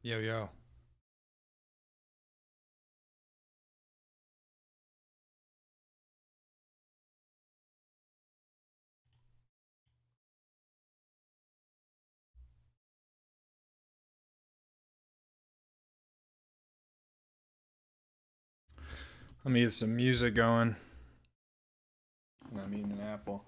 Yo, yo. Let me get some music going. I'm eating an apple.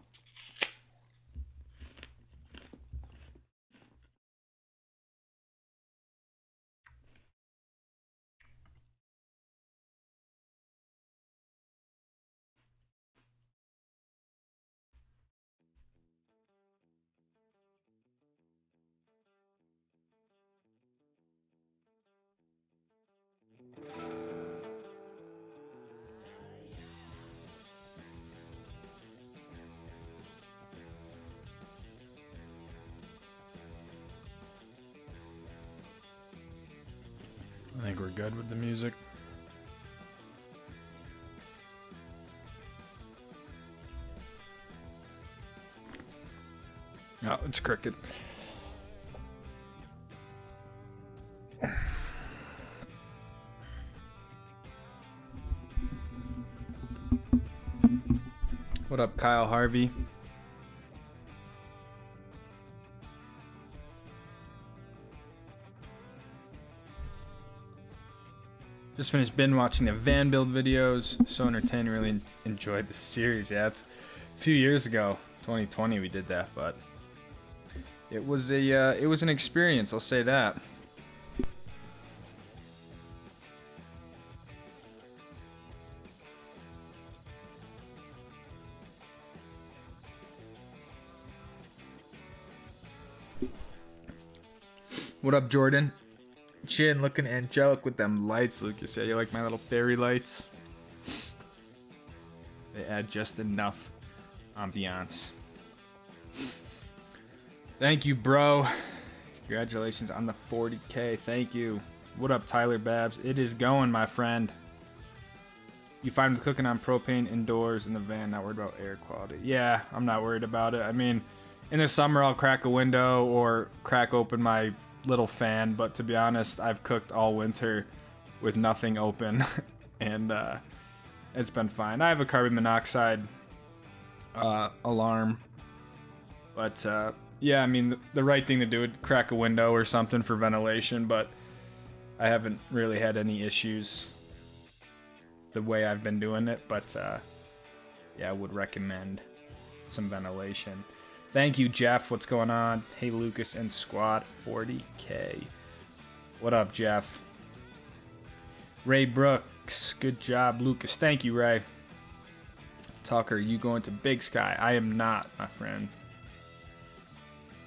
I think we're good with the music. Oh, it's cricket. What up, Kyle Harvey? Just finished binge watching the van build videos. So entertaining. Really enjoyed the series. Yeah, it's a few years ago, 2020, we did that, but it was an experience. I'll say that. What up, Jordan? Chin looking angelic with them lights, Lucas. Yeah, you like my little fairy lights? They add just enough ambiance. Thank you, bro. Congratulations on the 40K. Thank you. What up, Tyler Babs? It is going, my friend. You find me cooking on propane indoors in the van, not worried about air quality. Yeah, I'm not worried about it. I mean, in the summer, I'll crack a window or crack open my little fan, but to be honest, I've cooked all winter with nothing open, and it's been fine. I have a carbon monoxide alarm, but yeah, I mean, the right thing to do would crack a window or something for ventilation, but I haven't really had any issues the way I've been doing it, but yeah, I would recommend some ventilation. Thank you, Jeff. What's going on? Hey, Lucas and Squad 40K. What up, Jeff? Ray Brooks. Good job, Lucas. Thank you, Ray. Tucker, you going to Big Sky? I am not, my friend.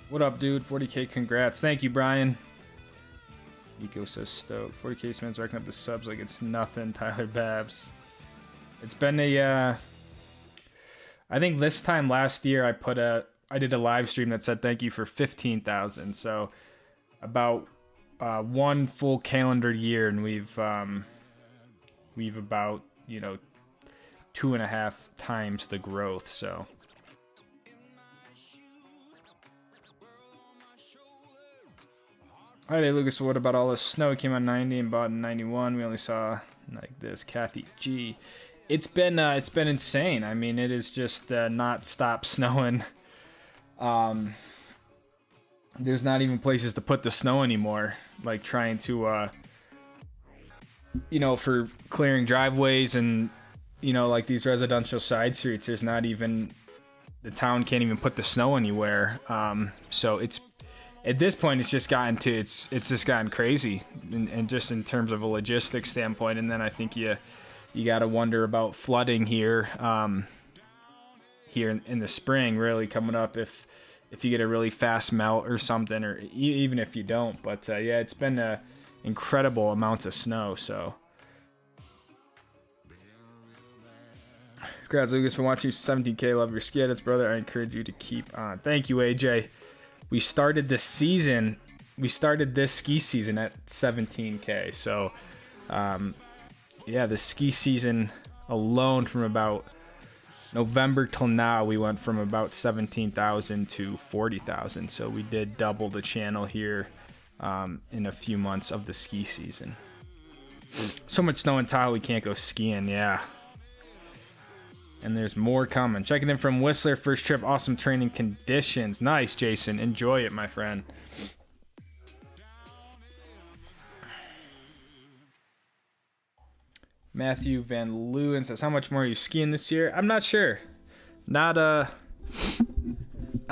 What up, dude? 40K, congrats. Thank you, Brian. Nico says Stoke. 40K Smith's racking up the subs like it's nothing. Tyler Babs. It's been a, I think this time last year I did a live stream that said thank you for 15,000. So about one full calendar year, and we've about, 2.5 times the growth. So hi there, Lucas. What about all the snow? It came on 90 and bought in 91. We only saw like this. Kathy G. It's been insane. I mean, it is just not stop snowing. There's not even places to put the snow anymore. Like trying to, for clearing driveways and, like these residential side streets, there's not even, the town can't even put the snow anywhere. So it's, at this point, it's just gotten crazy, and just in terms of a logistics standpoint. And then I think you got to wonder about flooding here, here in the spring, really coming up if you get a really fast melt or something, or even if you don't. But yeah, it's been incredible amounts of snow. So congrats, Lucas, for watching. 17K, love your skits, brother. I encourage you to keep on. Thank you, AJ. We started this ski season at 17K. So yeah, the ski season alone, from about November till now, we went from about 17,000 to 40,000. So we did double the channel here in a few months of the ski season. So much snow and tile we can't go skiing, yeah. And there's more coming. Checking in from Whistler, first trip, awesome training conditions. Nice, Jason. Enjoy it, my friend. Matthew Van Leeuwen says, how much more are you skiing this year? I'm not sure. Not, I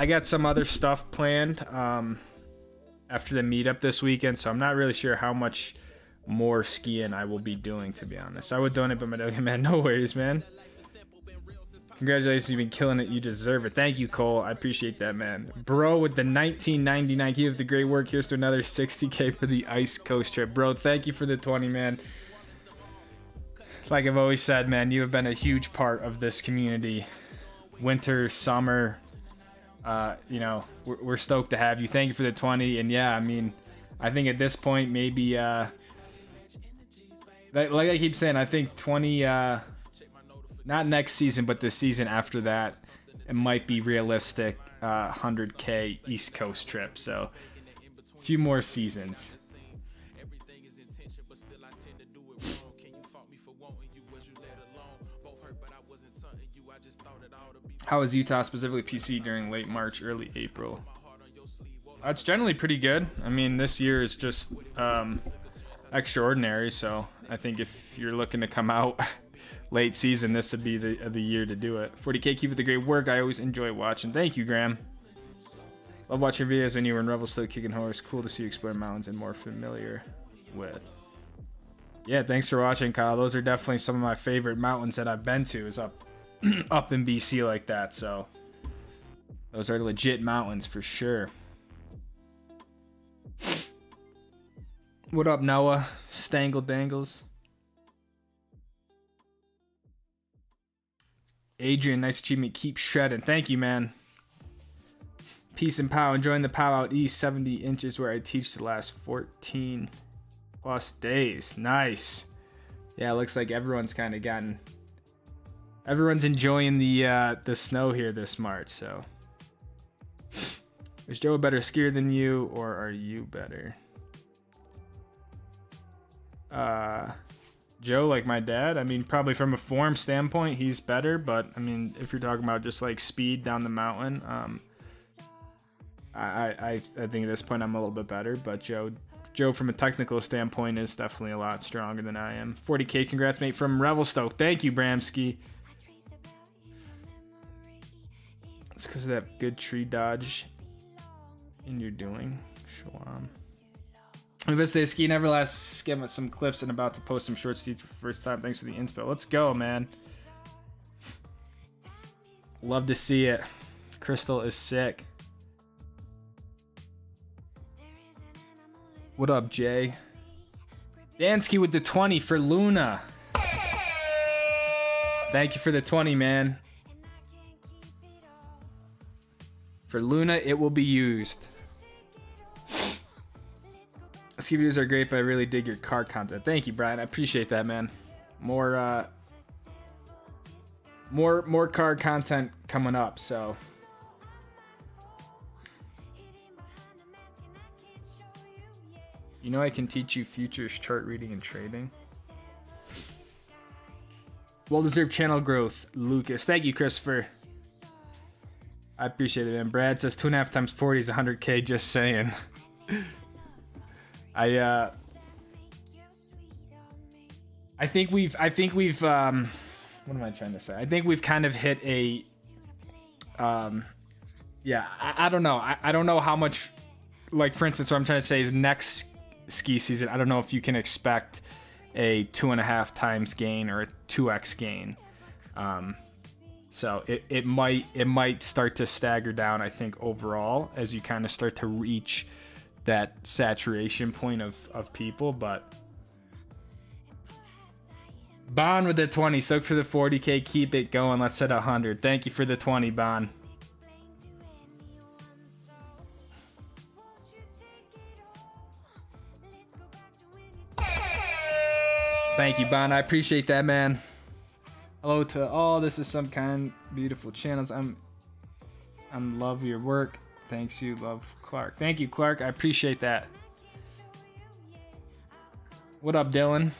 got some other stuff planned after the meetup this weekend, so I'm not really sure how much more skiing I will be doing, to be honest. I would donate, but man, no worries, man. Congratulations, you've been killing it. You deserve it. Thank you, Cole. I appreciate that, man. Bro, with the 1999, keep up the great work. Here's to another 60K for the Ice Coast trip. Bro, thank you for the 20, man. Like I've always said, man, you have been a huge part of this community. Winter, summer, you know, we're stoked to have you. Thank you for the 20. And yeah, I mean, I think at this point, maybe, like I keep saying, I think 20, not next season, but the season after that, it might be realistic 100K East Coast trip. So a few more seasons. How was Utah, specifically PC, during late March, early April? It's generally pretty good. I mean, this year is just extraordinary. So I think if you're looking to come out late season, this would be the year to do it. 40K, keep it the great work. I always enjoy watching. Thank you, Graham. Love watching videos when you were in Rebel Stoke kicking horse. Cool to see you explore mountains and more familiar with. Yeah, thanks for watching, Kyle. Those are definitely some of my favorite mountains that I've been to, is up in BC like that. So those are legit mountains for sure. What up, Noah? Stangle Dangles. Adrian, nice achievement. Keep shredding. Thank you, man. Peace and pow. Enjoying the pow out east. 70 inches where I teach the last 14 plus days. Nice. Yeah, it looks like everyone's kind of gotten... Everyone's enjoying the snow here this March, so... Is Joe a better skier than you, or are you better? Joe, like my dad, I mean, probably from a form standpoint, he's better, but I mean, if you're talking about just like speed down the mountain, I think at this point I'm a little bit better, but Joe from a technical standpoint is definitely a lot stronger than I am. 40K, congrats, mate, from Revelstoke. Thank you, Bramski. It's because of that good tree dodge in you're doing. Shalom. Invested ski never lasts. Give us some clips and about to post some short seats for the first time. Thanks for the inspo. Let's go, man. Love to see it. Crystal is sick. What up, Jay? Dansky with the 20 for Luna. Thank you for the 20, man. For Luna, it will be used. Ski videos are great, but I really dig your car content. Thank you, Brian. I appreciate that, man. More car content coming up, so. You know I can teach you futures chart reading and trading. Well-deserved channel growth, Lucas. Thank you, Christopher. I appreciate it, man. Brad says 2.5 times 40 is 100K, just saying. I think we've what am I trying to say? I think we've kind of hit a yeah, I don't know. I don't know how much, like, for instance, what I'm trying to say is next ski season, I don't know if you can expect a 2.5 times gain or a 2x gain. So it might start to stagger down, I think, overall, as you kind of start to reach that saturation point of people. But Bon with the 20, soak for the 40K, keep it going. Let's hit 100. Thank you for the 20, Bon. Thank you, Bon. I appreciate that, man. Hello to all. This is some kind beautiful channels. I'm love your work. Thanks, you love Clark. Thank you, Clark. I appreciate that. What up, Dylan?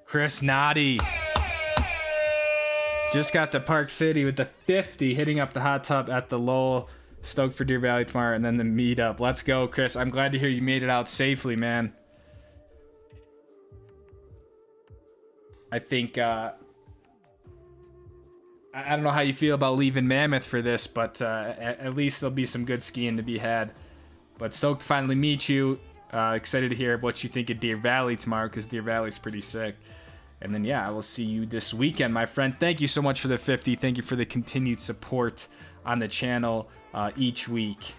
Chris Noddy. Just got to Park City with the 50, hitting up the hot tub at the Lowell, Stoke for Deer Valley tomorrow, and then the meetup. Let's go, Chris. I'm glad to hear you made it out safely, man. I think, I don't know how you feel about leaving Mammoth for this, but at least there'll be some good skiing to be had. But stoked to finally meet you. Excited to hear what you think of Deer Valley tomorrow, because Deer Valley's pretty sick. And then, yeah, I will see you this weekend, my friend. Thank you so much for the 50. Thank you for the continued support on the channel each week.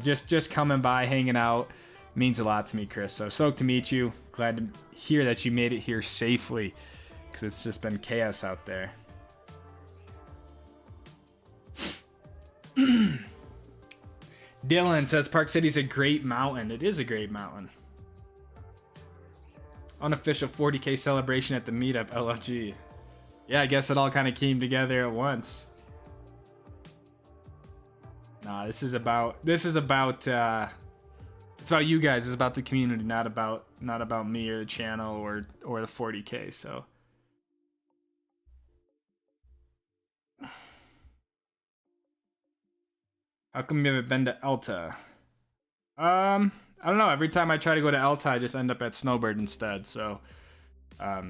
Just coming by, hanging out, means a lot to me, Chris. So stoked to meet you. Glad to hear that you made it here safely, because it's just been chaos out there. Dylan says Park City's a great mountain. It is a great mountain. Unofficial 40K celebration at the meetup, LFG. Yeah, I guess it all kind of came together at once. Nah, this is about it's about you guys. It's about the community, not about me or the channel or the 40K. So how come you haven't been to Elta? I don't know. Every time I try to go to Elta, I just end up at Snowbird instead. So, I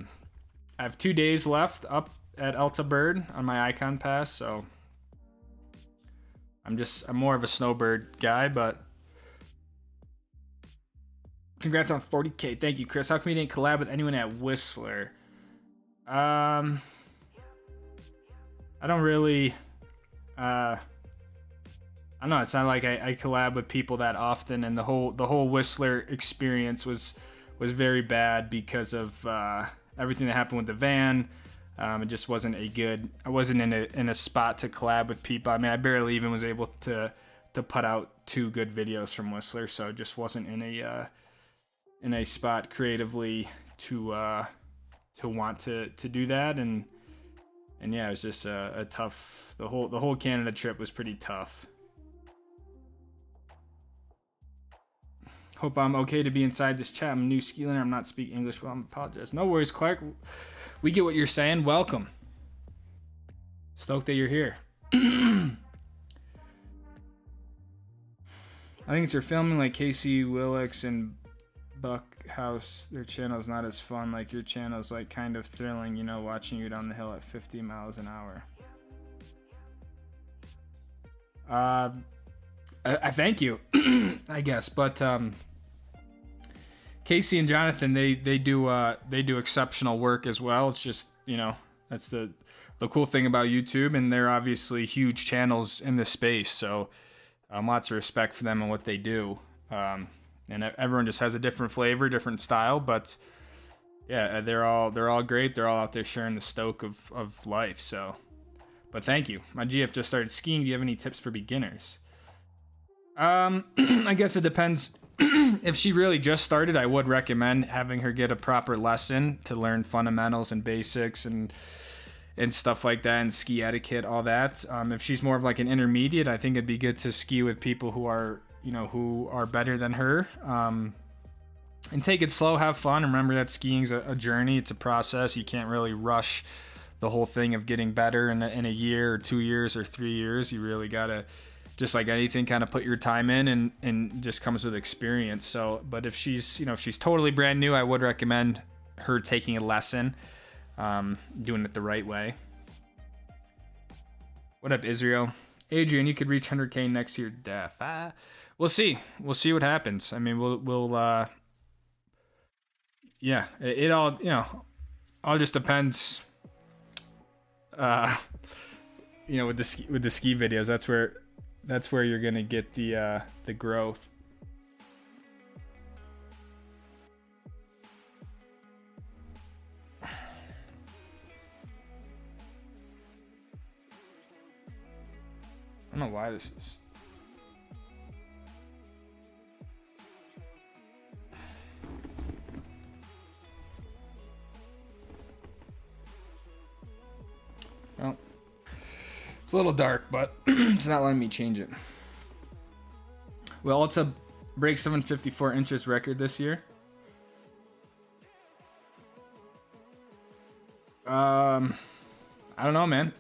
have 2 days left up at Elta Bird on my Icon Pass. So, I'm more of a Snowbird guy, but congrats on 40K. Thank you, Chris. How come you didn't collab with anyone at Whistler? I don't really. I don't know, it's not like I collab with people that often, and the whole Whistler experience was very bad because of everything that happened with the van. It just wasn't I wasn't in a spot to collab with people. I mean, I barely even was able to put out 2 good videos from Whistler, so it just wasn't in a spot creatively to want to do that, and yeah, it was just a tough. The whole Canada trip was pretty tough. Hope I'm okay to be inside this chat. I'm a new ski learner. I'm not speaking English well. I apologize. No worries, Clark. We get what you're saying. Welcome. Stoked that you're here. I think it's your filming like Casey Willix and Buckhouse. Their channel is not as fun. Like your channel is like kind of thrilling, you know, watching you down the hill at 50 miles an hour. I thank you, I guess, but Casey and Jonathan, they do exceptional work as well. It's just, you know, that's the cool thing about YouTube, and they're obviously huge channels in this space. So lots of respect for them and what they do. And everyone just has a different flavor, different style, but yeah, they're all great. They're all out there sharing the Stoke of life. So, but thank you. My GF just started skiing. Do you have any tips for beginners? I guess it depends. If she really just started, I would recommend having her get a proper lesson to learn fundamentals and basics and stuff like that, and ski etiquette, all that. If she's more of like an intermediate, I think it'd be good to ski with people who are better than her. And take it slow, have fun. Remember that skiing's a journey. It's a process. You can't really rush the whole thing of getting better in a year or 2 years or 3 years. You really gotta, just like anything, kind of put your time in, and just comes with experience. So, but if she's totally brand new, I would recommend her taking a lesson, doing it the right way. What up, Israel? Adrian, you could reach 100K next year, Def. We'll see. We'll see what happens. I mean, we'll yeah, it all, all just depends, with the ski videos. That's where you're gonna get the growth. I don't know why this is. Well, it's a little dark, but it's not letting me change it. Will Alta break 754 inches record this year? I don't know, man.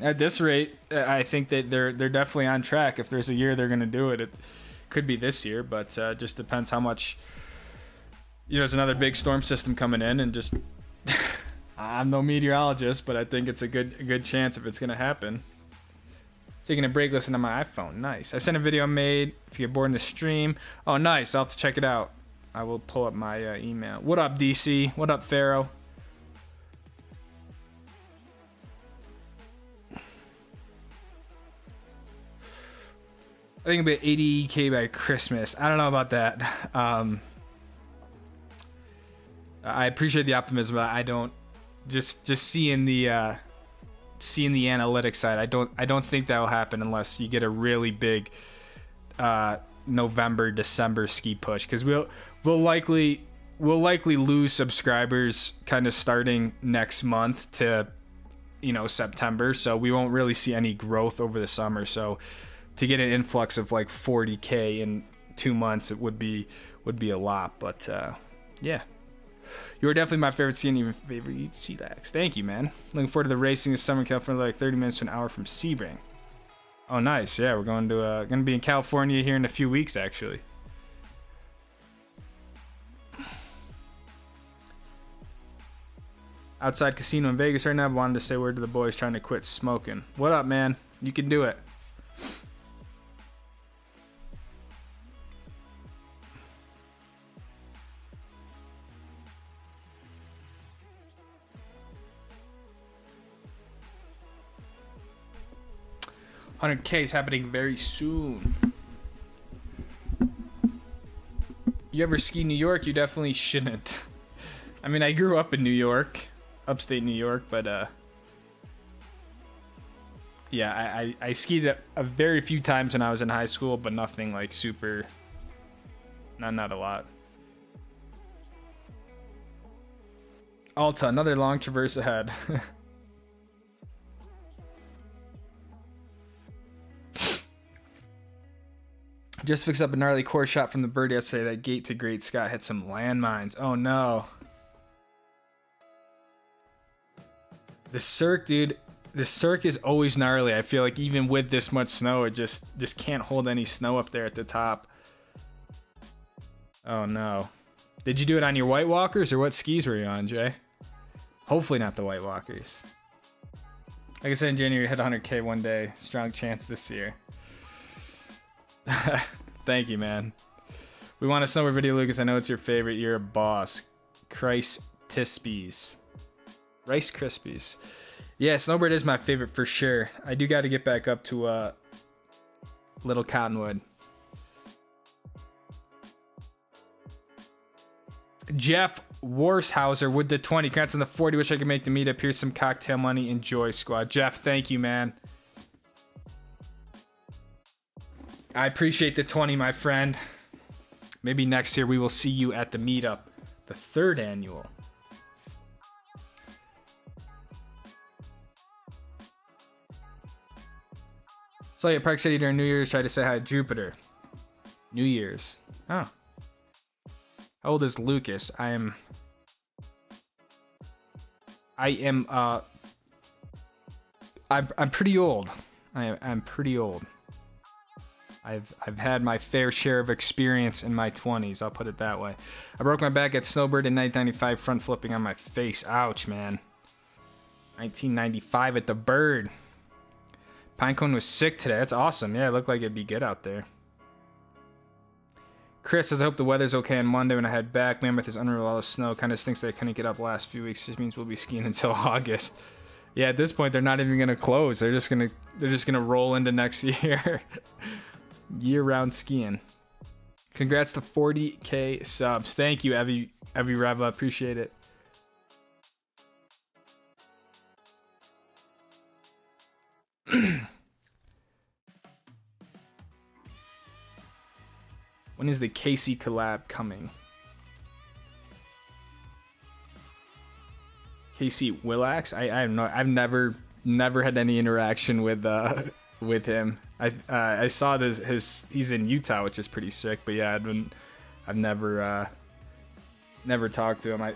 At this rate, I think that they're definitely on track. If there's a year they're gonna do it, it could be this year, but just depends how much. You know, there's another big storm system coming in, and just I'm no meteorologist, but I think it's a good chance if it's gonna happen. Taking a break, listening to my iPhone. Nice. I sent a video I made. If you get bored in the stream, oh nice. I'll have to check it out. I will pull up my email. What up, DC? What up, Pharaoh? I think it'll be 80K by Christmas. I don't know about that. I appreciate the optimism, but I don't. Just seeing the analytics side, I don't think that will happen unless you get a really big November December ski push, because we'll likely lose subscribers kind of starting next month to September, so we won't really see any growth over the summer. So to get an influx of like 40K in 2 months, it would be a lot. But yeah, you are definitely my favorite ski and even favorite sea lax. Thank you, man. Looking forward to the racing this summer in California, like 30 minutes to an hour from Sebring. Oh, nice. Yeah, we're going to be in California here in a few weeks, actually. Outside casino in Vegas right now. Wanted to say a word to the boys trying to quit smoking. What up, man? You can do it. $100K is happening very soon. You ever ski New York? You definitely shouldn't. I mean, I grew up in New York, upstate New York, but yeah, I skied a very few times when I was in high school, but nothing like super. Not a lot. Alta, another long traverse ahead. Just fixed up a gnarly core shot from the bird yesterday. That gate to Great Scott hit some landmines. Oh no. The Cirque, dude. The Cirque is always gnarly. I feel like even with this much snow, it just can't hold any snow up there at the top. Oh no. Did you do it on your White Walkers, or what skis were you on, Jay? Hopefully not the White Walkers. Like I said in January, hit 100K one day. Strong chance this year. Thank you, man. We want a snowboard video, Lucas. I know it's your favorite. You're a boss. Rice Krispies. Rice Krispies. Yeah, snowboard is my favorite for sure. I do got to get back up to Little Cottonwood. Jeff Warshauser with the 20. Congrats on the 40. Wish I could make the meetup. Here's some cocktail money. Enjoy, squad. Jeff, thank you, man. I appreciate the 20, my friend. Maybe next year we will see you at the meetup, the 3rd annual. So yeah, Park City during New Year's, tried to say hi to Jupiter. New Year's. Oh. How old is Lucas? I'm pretty old. I'm pretty old. I've had my fair share of experience in my 20s, I'll put it that way. I broke my back at Snowbird in 1995, front flipping on my face. Ouch, man. 1995 at the Bird. Pinecone was sick today. That's awesome. Yeah, it looked like it'd be good out there. Chris says, I hope the weather's okay on Monday when I head back. Mammoth is unreal, all the snow. Kind of stinks that I couldn't get up last few weeks. Just means we'll be skiing until August. Yeah, at this point, they're not even gonna close. They're just gonna roll into next year. Year-round skiing. Congrats to 40K subs. Thank you, Evie Reva. Appreciate it. When is the Casey collab coming? Casey Willax? I don't know. I've never had any interaction with with him. I saw his he's in Utah, which is pretty sick. But yeah, I've never talked to him. I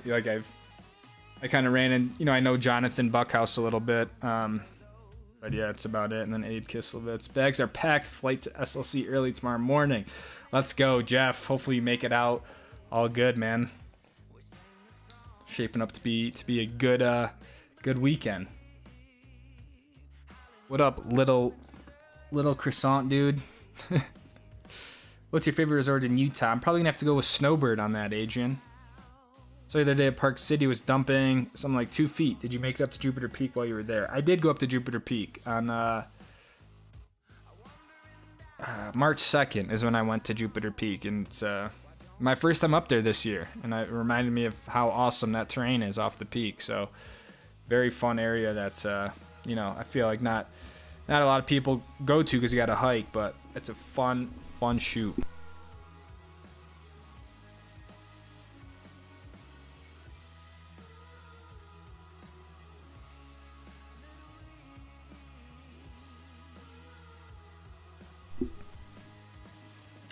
kind of ran in, I know Jonathan Buckhouse a little bit. But yeah, it's about it. And then Abe Kislovitz. Bags are packed. Flight to SLC early tomorrow morning. Let's go, Jeff. Hopefully you make it out all good, man. Shaping up to be a good weekend. What up, little croissant dude? What's your favorite resort in Utah? I'm probably gonna have to go with Snowbird on that, Adrian. So the other day at Park City was dumping something like 2 feet. Did you make it up to Jupiter Peak while you were there? I did go up to Jupiter Peak on March 2nd is when I went to Jupiter Peak, and it's my first time up there this year, and it reminded me of how awesome that terrain is off the peak. So very fun area that's I feel like not a lot of people go to because you got to hike, but it's a fun shoot.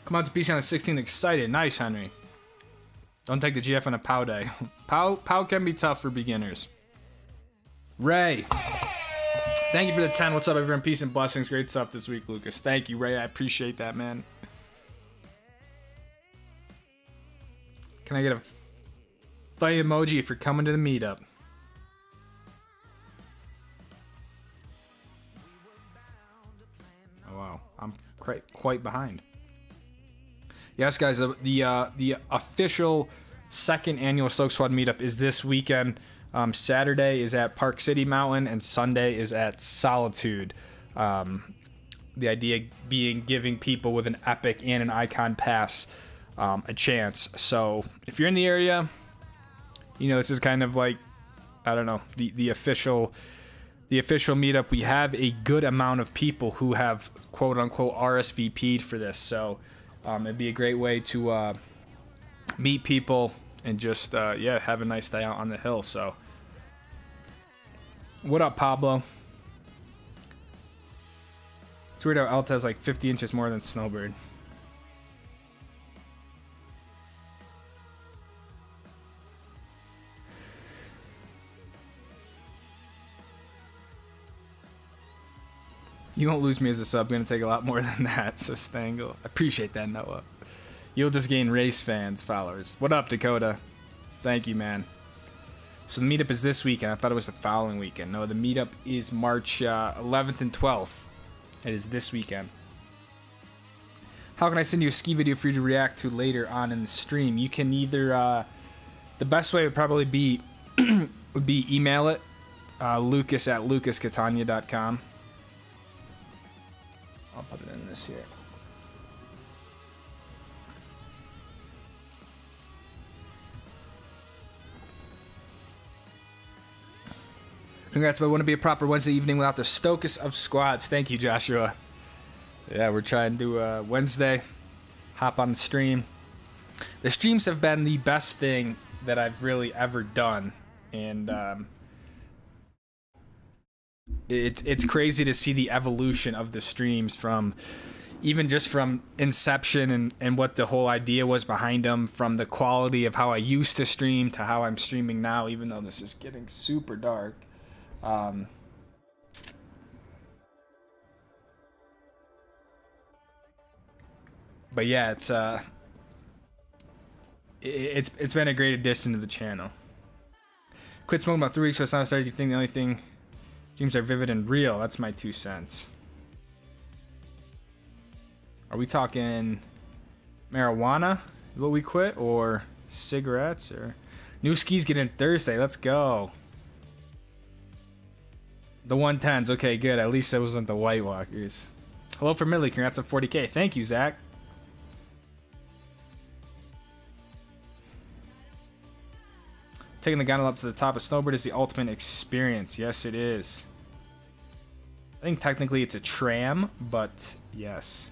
Come out to PC on the 16th, excited. Nice, Henry. Don't take the GF on a POW day. POW can be tough for beginners. Ray, thank you for the 10. What's up, everyone? Peace and blessings. Great stuff this week, Lucas. Thank you, Ray. I appreciate that, man. Can I get a fight emoji if you're coming to the meetup? Oh, wow. I'm quite behind. Yes, guys, the official second annual Stoke Squad meetup is this weekend. Saturday is at Park City Mountain, and Sunday is at Solitude. The idea being giving people with an Epic and an Icon pass a chance. So if you're in the area, this is kind of like, I don't know, the official meetup. We have a good amount of people who have quote unquote RSVP'd for this. So it'd be a great way to meet people and just have a nice day out on the hill. So what up, Pablo? It's weird how Alta has like 50 inches more than Snowbird. You won't lose me as a sub. Going to take a lot more than that, so Stangle. I appreciate that, Noah. You'll just gain race fans, followers. What up, Dakota? Thank you, man. So the meetup is this weekend. I thought it was the following weekend. No, the meetup is March 11th and 12th. It is this weekend. How can I send you a ski video for you to react to later on in the stream? You can either... the best way would probably be email it. Lucas@lucascatania.com. I'll put it in this here. Congrats, but it wouldn't be a proper Wednesday evening without the Stokest of squads. Thank you, Joshua. Yeah, we're trying to do Wednesday. Hop on the stream. The streams have been the best thing that I've really ever done. And it's crazy to see the evolution of the streams from even just from inception and what the whole idea was behind them, from the quality of how I used to stream to how I'm streaming now, even though this is getting super dark. But yeah, it's been a great addition to the channel. Quit smoking about 3 weeks, so it's not starting to think the only thing dreams are vivid and real. That's my 2 cents. Are we talking marijuana? What we quit, or cigarettes, or new skis get in Thursday? Let's go. The 110s. Okay, good. At least it wasn't the White Walkers. Hello from Millie. Congrats on 40K. Thank you, Zach. Taking the gondola up to the top of Snowbird is the ultimate experience. Yes, it is. I think technically it's a tram, but yes.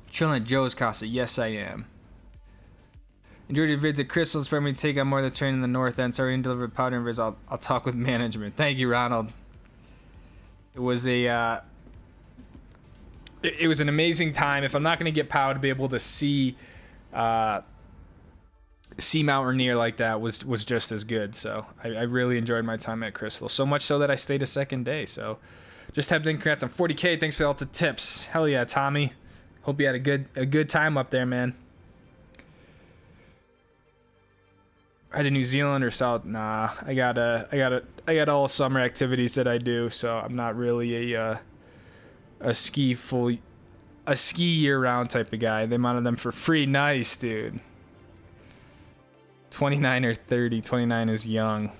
Chilling at Joe's Casa. Yes, I am. Enjoyed your visit, Crystal. Inspired me to take on more of the terrain in the north end. Sorry, I didn't deliver powder and viz. I'll talk with management. Thank you, Ronald. It was a it was an amazing time. If I'm not going to get POW, to be able to see Mount Rainier like that was just as good. So I really enjoyed my time at Crystal. So much so that I stayed a second day. So just tapped in. Congrats on 40K. Thanks for all the tips. Hell yeah, Tommy. Hope you had a good time up there, man. Head to New Zealand or South? Nah, I got all summer activities that I do, so I'm not really a ski year round type of guy. They mounted them for free. Nice, dude. 29 or 30. 29 is young.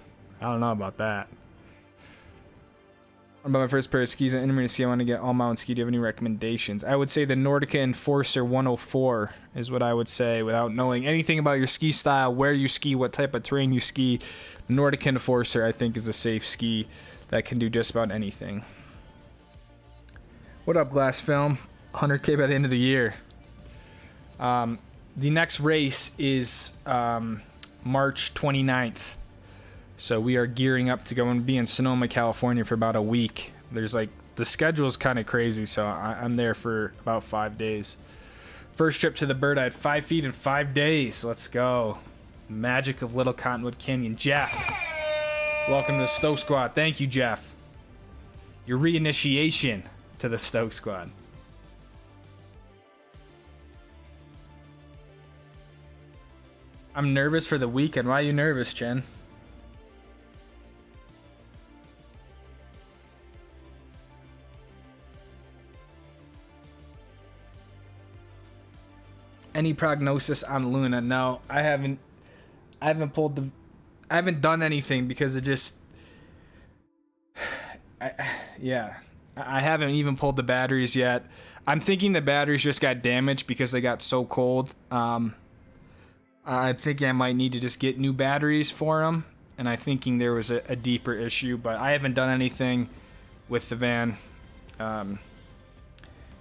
I don't know about that. What about my first pair of skis on intermediate ski? I want to get all mountain ski. Do you have any recommendations? I would say the Nordica Enforcer 104 is what I would say without knowing anything about your ski style, where you ski, what type of terrain you ski. The Nordica Enforcer, I think, is a safe ski that can do just about anything. What up, Glass Film? 100K by the end of the year. The next race is March 29th. So we are gearing up to go and be in Sonoma, California for about a week. There's like, the schedule is kind of crazy, so I'm there for about 5 days. First trip to the bird, I had 5 feet in 5 days. Let's go. Magic of Little Cottonwood Canyon. Jeff, welcome to the Stoke Squad. Thank you, Jeff. Your reinitiation to the Stoke Squad. I'm nervous for the weekend. Why are you nervous, Jen? Any prognosis on Luna? No, I haven't done anything because it just, I haven't even pulled the batteries yet. I'm thinking the batteries just got damaged because they got so cold. I'm thinking I might need to just get new batteries for them, and I'm thinking there was a deeper issue, but I haven't done anything with the van.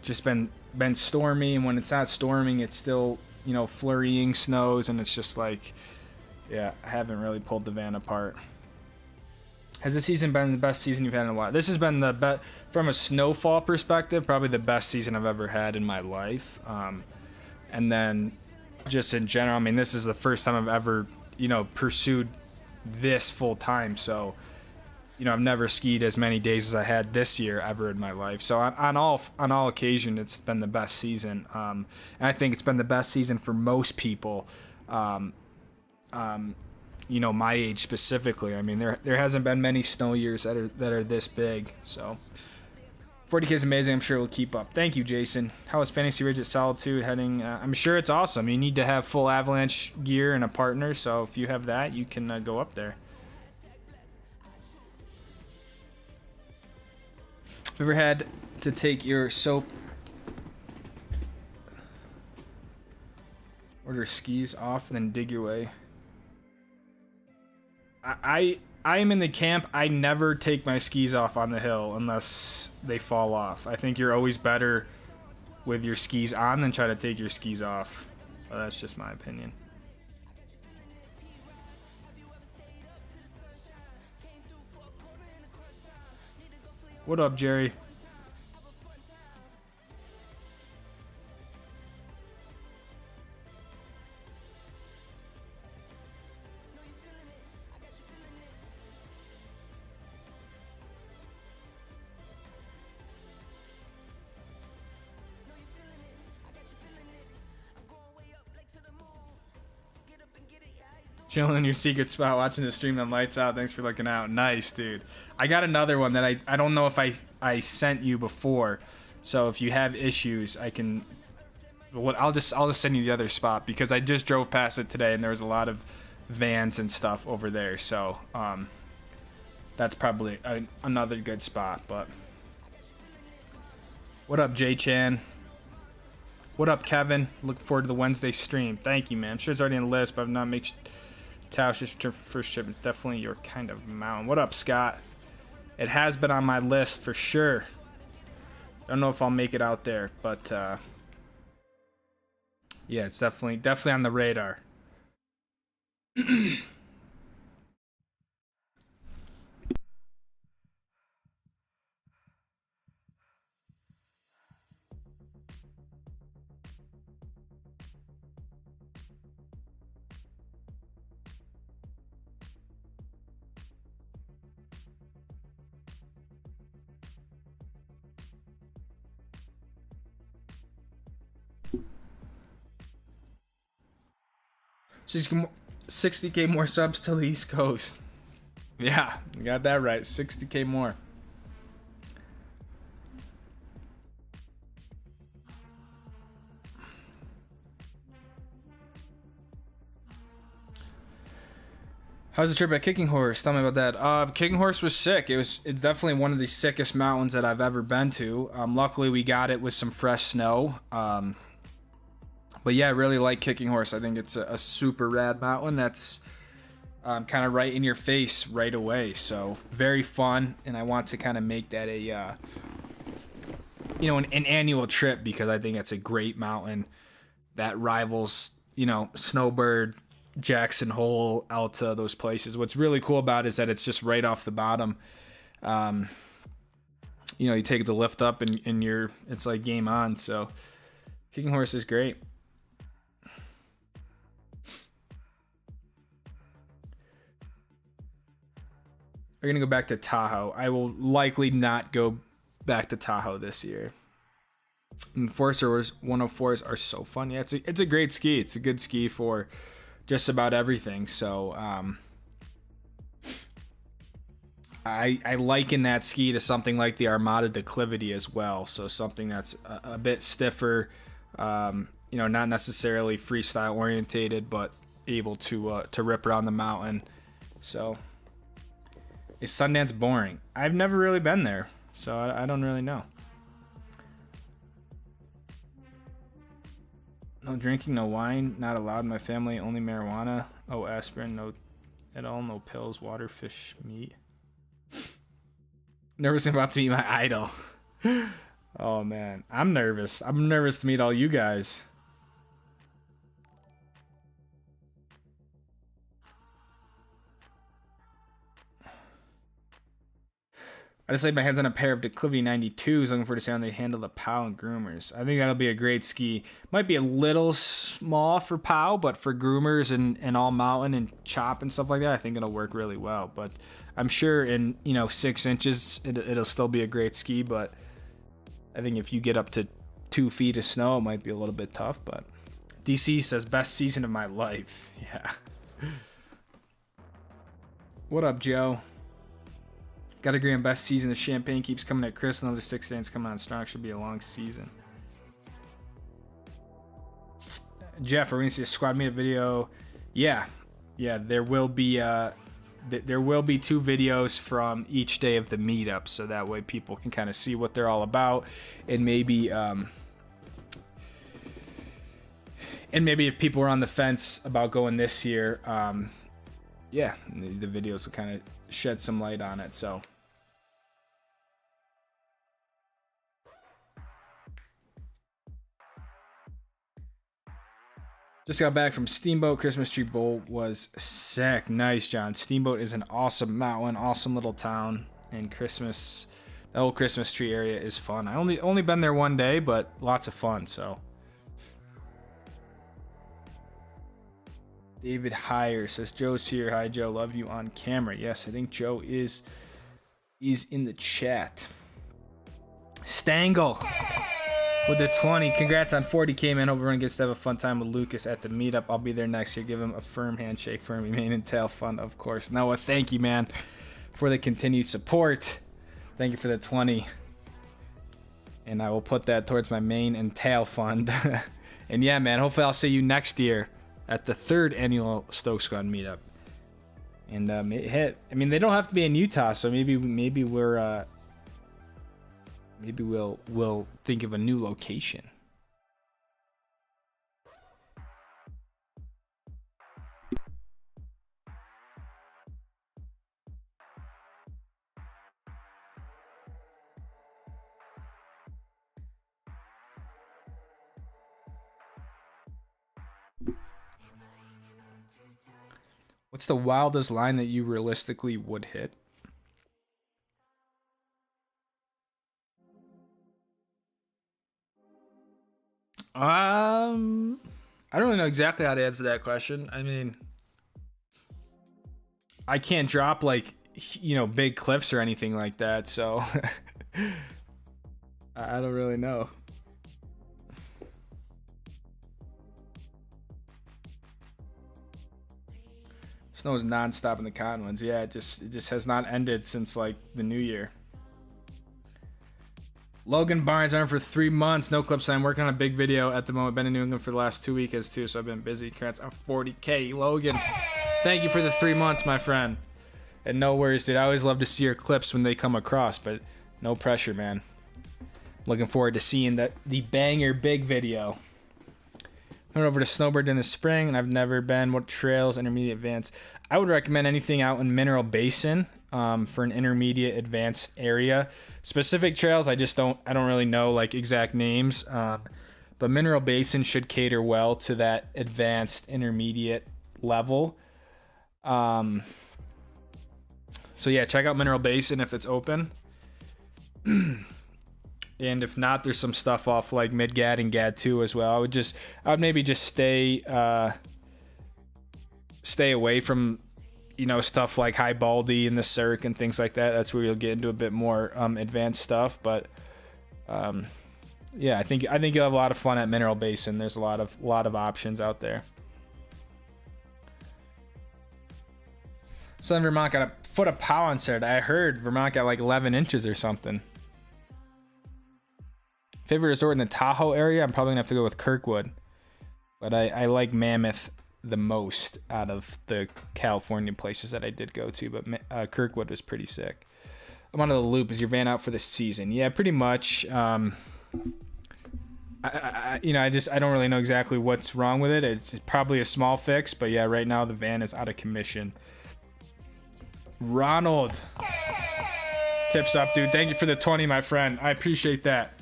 Just been stormy, and when it's not storming, it's still, flurrying snows, and it's just like, I haven't really pulled the van apart. Has this season been the best season you've had in a while? This has been the best from a snowfall perspective, probably the best season I've ever had in my life. And then just in general, I mean, this is the first time I've ever, pursued this full time. So, I've never skied as many days as I had this year ever in my life. So on all occasion, it's been the best season. And I think it's been the best season for most people. My age specifically. I mean, there hasn't been many snow years that are this big. So 40K is amazing. I'm sure it will keep up. Thank you, Jason. How is Fantasy Ridge at Solitude heading? I'm sure it's awesome. You need to have full avalanche gear and a partner. So if you have that, you can go up there. Have you ever had to take your soap order skis off and then dig your way? I am in the camp. I never take my skis off on the hill unless they fall off. I think you're always better with your skis on than try to take your skis off. Well, that's just my opinion. What up, Jerry? Chilling in your secret spot, watching the stream on Lights Out. Thanks for looking out. Nice, dude. I got another one that I don't know if I sent you before. So if you have issues, I can. I'll just send you the other spot because I just drove past it today and there was a lot of vans and stuff over there. So that's probably another good spot. But what up, Jay Chan? What up, Kevin? Looking forward to the Wednesday stream. Thank you, man. I'm sure it's already on the list, but I've not made. Tausch's first trip is definitely your kind of mountain. What up, Scott? It has been on my list for sure. Don't know if I'll make it out there, but yeah, it's definitely on the radar. 60K more subs to the East Coast. Yeah, you got that right. 60K more. How's the trip at Kicking Horse? Tell me about that. Kicking Horse was sick. It's definitely one of the sickest mountains that I've ever been to. Luckily, we got it with some fresh snow. But yeah, I really like Kicking Horse. I think it's a super rad mountain that's kind of right in your face right away. So very fun, and I want to kind of make that a an annual trip because I think it's a great mountain that rivals Snowbird, Jackson Hole, Alta, those places. What's really cool about it is that it's just right off the bottom. You take the lift up and it's like game on. So Kicking Horse is great. We're gonna go back to Tahoe. I will likely not go back to Tahoe this year. And Forester 104s are so fun. Yeah, it's a great ski. It's a good ski for just about everything. So I liken that ski to something like the Armada Declivity as well. So something that's a bit stiffer, not necessarily freestyle orientated, but able to rip around the mountain. So is Sundance boring? I've never really been there, so I don't really know. No drinking, no wine, not allowed in my family, only marijuana. Oh, aspirin, no at all, no pills, water, fish, meat. Nervous about to meet my idol. Oh man, I'm nervous. I'm nervous to meet all you guys. I just laid my hands on a pair of Declivity 92s, looking forward to see how they handle the POW and groomers. I think that'll be a great ski. Might be a little small for POW, but for groomers and all mountain and chop and stuff like that, I think it'll work really well. But I'm sure in 6 inches, it'll still be a great ski. But I think if you get up to 2 feet of snow, it might be a little bit tough. But DC says best season of my life. Yeah. What up, Joe? Got to agree on best season. The champagne keeps coming at Chris. Another 6 days coming on strong. Should be a long season. Jeff, are we gonna see a squad meetup video? Yeah. There will be 2 videos from each day of the meetup, so that way people can kind of see what they're all about, and maybe if people are on the fence about going this year, the videos will kind of shed some light on it. So just got back from Steamboat. Christmas Tree Bowl was sick. Nice, John. Steamboat is an awesome mountain, awesome little town, and the whole Christmas tree area is fun. I only been there one day, but lots of fun. So David Heyer says, Joe's here. Hi, Joe. Love you on camera. Yes, I think Joe is in the chat. Stangle with the 20. Congrats on 40K, man. Hope everyone gets to have a fun time with Lucas at the meetup. I'll be there next year. Give him a firm handshake for me, mane and tail fun, of course. Noah, thank you, man, for the continued support. Thank you for the 20. And I will put that towards my mane and tail fund. And yeah, man, hopefully I'll see you next year at the 3rd annual Stoke Squad meetup. And they don't have to be in Utah, so maybe we'll think of a new location. What's the wildest line that you realistically would hit? I don't really know exactly how to answer that question. I mean, I can't drop like, you know, big cliffs or anything like that, so I don't really know. Snow is non-stop in the Cottonwoods. Yeah, it just has not ended since like the new year. Logan Barnes on for 3 months. No clips. I'm working on a big video at the moment. Been in New England for the last 2 weekends too, so I've been busy. Congrats on 40K, Logan. Thank you for the 3 months, my friend. And no worries, dude. I always love to see your clips when they come across, but no pressure, man. Looking forward to seeing the banger big video. I went over to snowboard in the spring, and I've never been. What trails, intermediate, advanced? I would recommend anything out in Mineral Basin for an intermediate, advanced area. Specific trails, I don't really know like exact names, but Mineral Basin should cater well to that advanced, intermediate level. So yeah, check out Mineral Basin if it's open. And if not, there's some stuff off like Midgad and Gad 2 as well. I would maybe just stay away from, you know, stuff like High Baldy and the Cirque and things like that. That's where you'll get into a bit more advanced stuff. But yeah, I think you'll have a lot of fun at Mineral Basin. There's a lot of options out there. Southern Vermont got a foot of pow on Saturday. I heard Vermont got like 11 inches or something. Favorite resort in the Tahoe area? I'm probably gonna have to go with Kirkwood, but I like Mammoth the most out of the California places that I did go to. But Kirkwood was pretty sick. I'm on the loop. Is your van out for the season? Yeah, pretty much. I don't really know exactly what's wrong with it. It's probably a small fix, but yeah, right now the van is out of commission. Ronald, tips up, dude. Thank you for the 20, my friend. I appreciate that.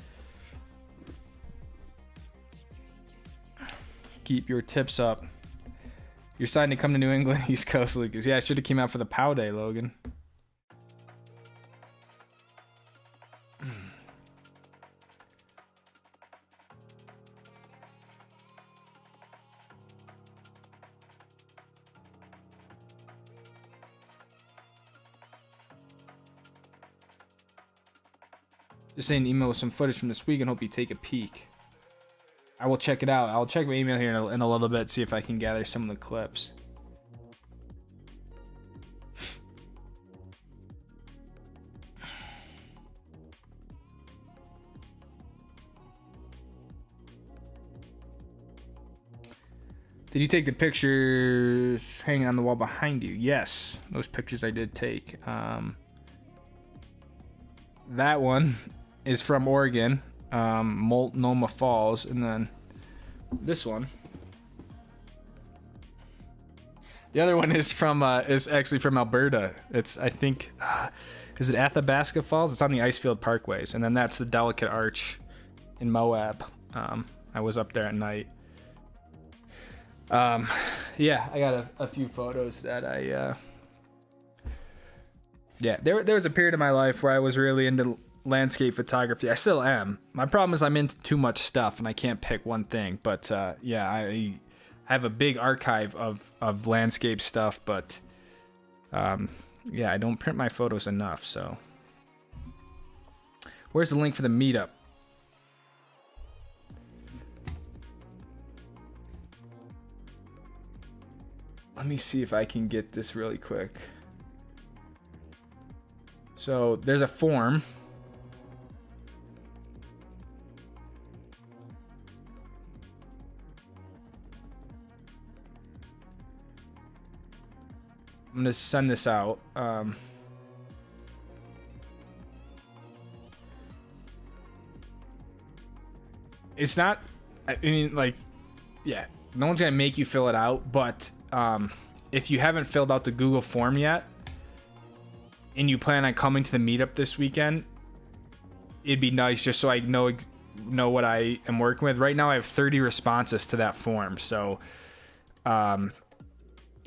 Keep your tips up. You're signed to come to New England, East Coast, Lucas. Yeah, I should have came out for the POW day, Logan. Just send an email with some footage from this week and hope you take a peek. I will check it out. I'll check my email here in a little bit, see if I can gather some of the clips. Did you take the pictures hanging on the wall behind you? Yes, those pictures I did take. That one is from Oregon. Multnomah Falls, and then this one. The other one is actually from Alberta. It's, I think, is it Athabasca Falls? It's on the Icefield Parkways, and then that's the Delicate Arch in Moab. I was up there at night. Yeah, I got a few photos that yeah, there was a period of my life where I was really into landscape photography. I still am. My problem is I'm into too much stuff and I can't pick one thing. But yeah, I have a big archive of landscape stuff, but yeah, I don't print my photos enough. So where's the link for the meetup? Let me see if I can get this really quick. So there's a form. I'm gonna send this out. It's not, I mean, like, yeah, no one's gonna make you fill it out, but if you haven't filled out the Google form yet and you plan on coming to the meetup this weekend, it'd be nice just so I know what I am working with. Right now I have 30 responses to that form, so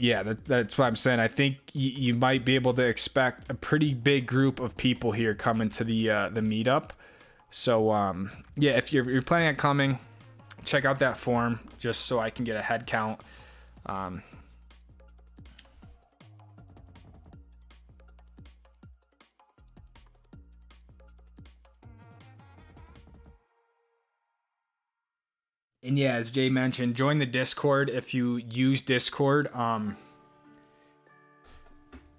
yeah, that's what I'm saying. I think you might be able to expect a pretty big group of people here coming to the meetup. So yeah, if you're planning on coming, check out that form just so I can get a head count. And yeah, as Jay mentioned, join the Discord if you use Discord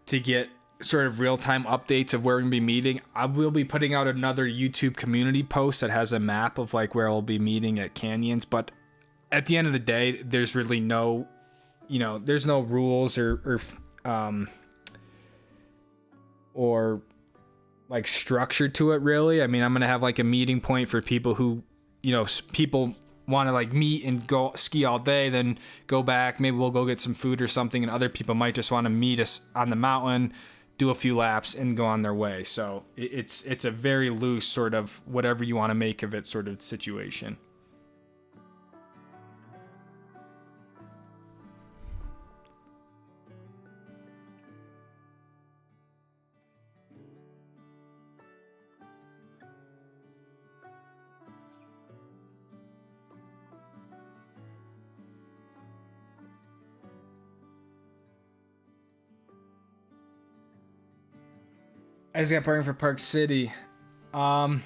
to get sort of real-time updates of where we're gonna be meeting. I will be putting out another YouTube community post that has a map of like where I'll be meeting at canyons, but at the end of the day, there's really no, there's no rules or like structure to it really. I mean, I'm gonna have like a meeting point for people who, people want to like meet and go ski all day, then go back. Maybe we'll go get some food or something, and other people might just want to meet us on the mountain, do a few laps, and go on their way. So it's a very loose sort of whatever you want to make of it sort of situation. I just got parking for Park City. Well,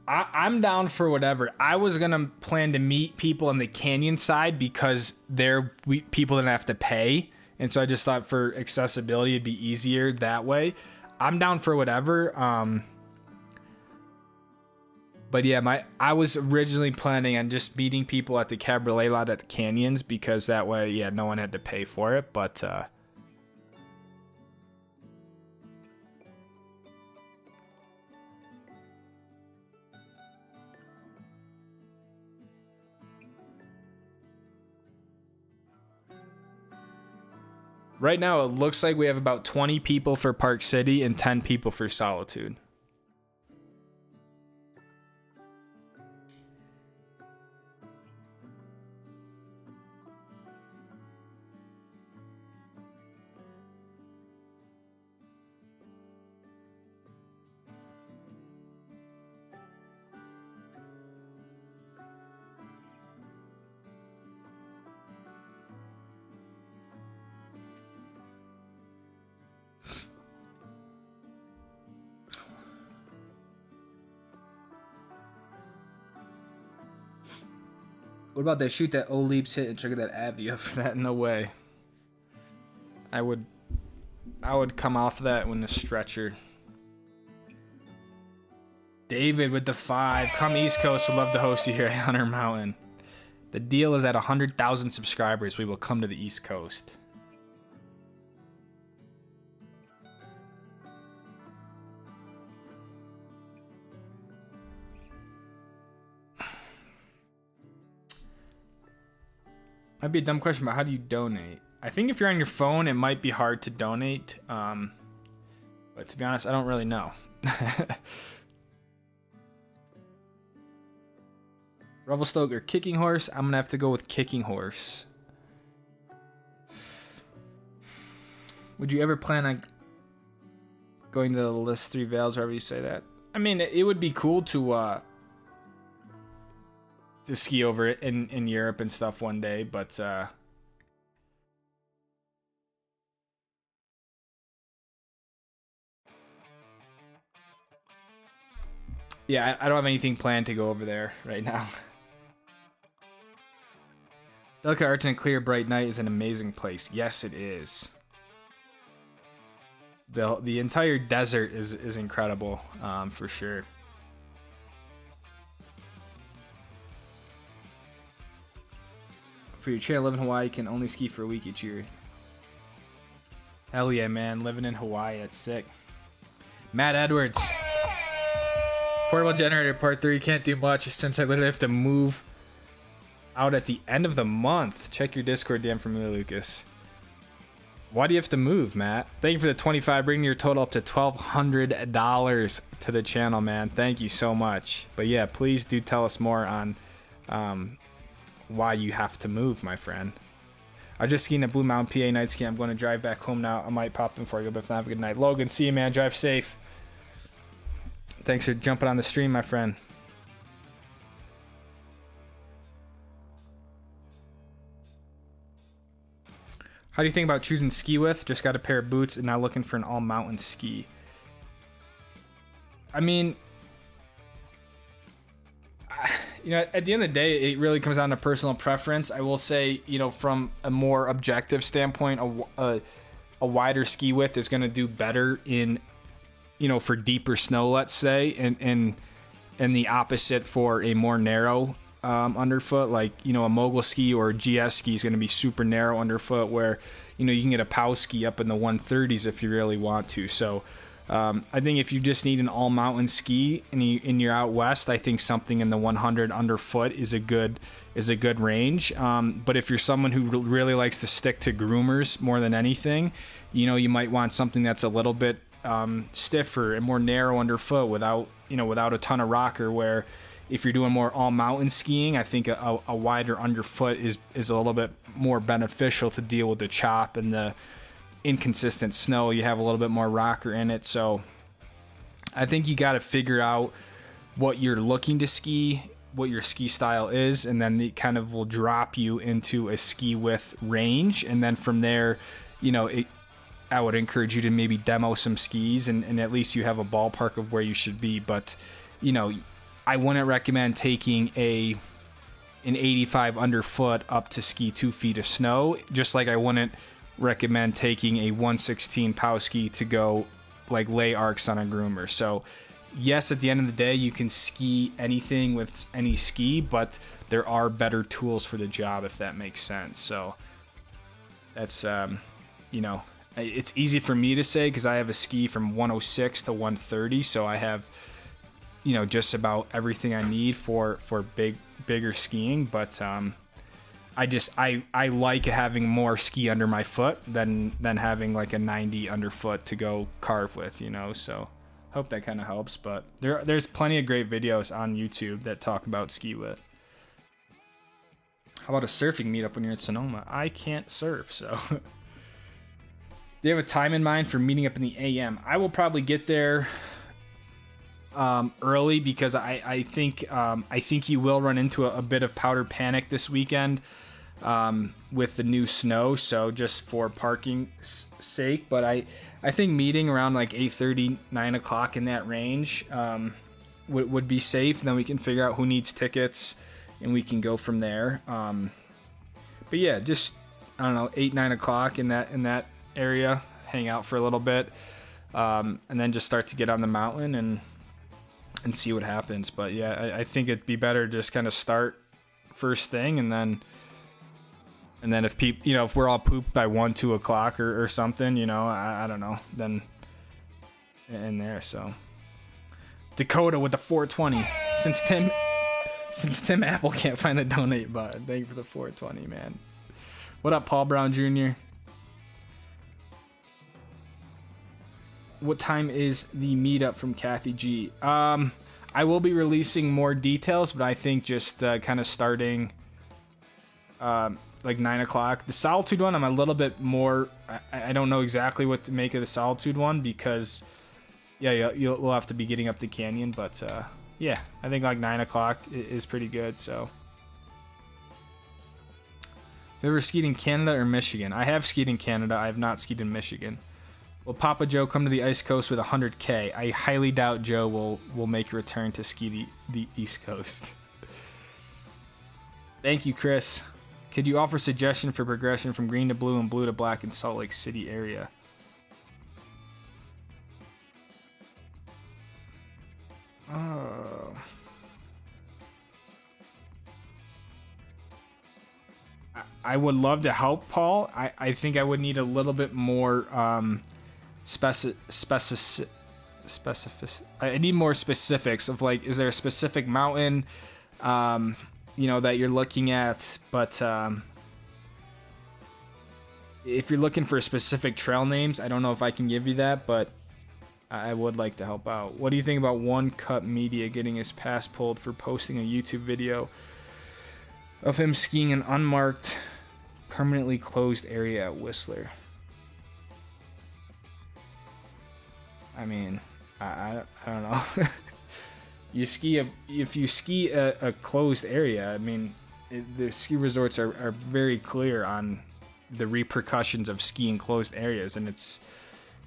I'm down for whatever. I was gonna plan to meet people on the canyon side because people didn't have to pay, and so I just thought for accessibility it'd be easier that way. I'm down for whatever. But yeah, I was originally planning on just meeting people at the cabriolet lot at the canyons because that way, yeah, no one had to pay for it. But right now, it looks like we have about 20 people for Park City and 10 people for Solitude. What about that shoot that O-Leaps hit and trigger that Avia for that? No way. I would come off that when the stretcher. David with the 5. Come East Coast. Would love to host you here at Hunter Mountain. The deal is at 100,000 subscribers. We will come to the East Coast. Might be a dumb question, but how do you donate? I think if you're on your phone, it might be hard to donate. But to be honest, I don't really know. Revelstoke or Kicking Horse? I'm gonna have to go with Kicking Horse. Would you ever plan on going to the List 3 Vales, however you say that? I mean, it would be cool to ski over it in Europe and stuff one day, but yeah, I don't have anything planned to go over there right now. Delicate Arch in a clear, bright night is an amazing place. Yes, it is. The entire desert is incredible, for sure. For your channel, live in Hawaii, you can only ski for a week each year. Hell yeah, man. Living in Hawaii, that's sick. Matt Edwards. Portable generator part 3. Can't do much since I literally have to move out at the end of the month. Check your Discord DM for me, Lucas. Why do you have to move, Matt? Thank you for the 25, bringing your total up to $1,200 to the channel, man. Thank you so much. But yeah, please do tell us more on why you have to move, my friend. I just skiing at Blue Mountain, PA night ski. I'm going to drive back home now. I might pop in before I go, but if not, have a good night. Logan, see you, man. Drive safe. Thanks for jumping on the stream, my friend. How do you think about choosing ski width? Just got a pair of boots and now looking for an all-mountain ski. I mean, you know, at the end of the day, it really comes down to personal preference. I will say, you know, from a more objective standpoint, a wider ski width is going to do better in, you know, for deeper snow, let's say, and the opposite for a more narrow underfoot. Like, you know, a mogul ski or a GS ski is going to be super narrow underfoot, where, you know, you can get a POW ski up in the 130s if you really want to. So I think if you just need an all-mountain ski and you're out west, I think something in the 100 underfoot is a good range. But if you're someone who really likes to stick to groomers more than anything, you know, you might want something that's a little bit stiffer and more narrow underfoot without a ton of rocker. Where if you're doing more all-mountain skiing, I think a wider underfoot is a little bit more beneficial to deal with the chop and the inconsistent snow. You have a little bit more rocker in it. So I think you got to figure out what you're looking to ski, what your ski style is, and then it kind of will drop you into a ski width range. And then from there, you know, I would encourage you to maybe demo some skis and at least you have a ballpark of where you should be. But, you know, I wouldn't recommend taking an 85 underfoot up to ski 2 feet of snow, just like I wouldn't recommend taking a 116 POW ski to go like lay arcs on a groomer. So yes, at the end of the day, you can ski anything with any ski, but there are better tools for the job, if that makes sense. So that's, you know, it's easy for me to say because I have a ski from 106 to 130. So I have, you know, just about everything I need for bigger skiing. But, I like having more ski under my foot than having like a 90 underfoot to go carve with, you know. So hope that kind of helps. But there's plenty of great videos on YouTube that talk about ski width. How about a surfing meetup when you're in Sonoma? I can't surf, so. Do you have a time in mind for meeting up in the AM? I will probably get there early because I think you will run into a bit of powder panic this weekend with the new snow. So just for parking's sake, but I think meeting around like 8:30, 9 o'clock in that range would be safe. And then we can figure out who needs tickets and we can go from there. But yeah, just, I don't know, 8, 9 o'clock in that area, hang out for a little bit, and then just start to get on the mountain and see what happens. But yeah, I think it'd be better to just kind of start first thing, and then if people, you know, if we're all pooped by 1, 2 o'clock or something, you know, I don't know, then in there. So Dakota with the 420. Since Tim Apple can't find the donate button, thank you for the 420, man. What up, Paul Brown Jr.? What time is the meetup from Kathy G? I will be releasing more details, but I think just kind of starting like 9 o'clock. The Solitude one, I'm a little bit more, I don't know exactly what to make of the Solitude one because, yeah, we'll have to be getting up the canyon, but yeah, I think like 9 o'clock is pretty good. So, have you ever skied in Canada or Michigan? I have skied in Canada. I have not skied in Michigan. Will Papa Joe come to the Ice Coast with 100K? I highly doubt Joe will make a return to ski the East Coast. Thank you, Chris. Could you offer suggestion for progression from green to blue and blue to black in Salt Lake City area? Oh. I would love to help, Paul. I think I would need a little bit more specific. I need more specifics of like, is there a specific mountain, you know, that you're looking at? But if you're looking for specific trail names, I don't know if I can give you that, but I would like to help out. What do you think about One Cut Media getting his pass pulled for posting a YouTube video of him skiing an unmarked, permanently closed area at Whistler. I mean, I don't know. If you ski a closed area, I mean, the ski resorts are very clear on the repercussions of skiing closed areas, and it's,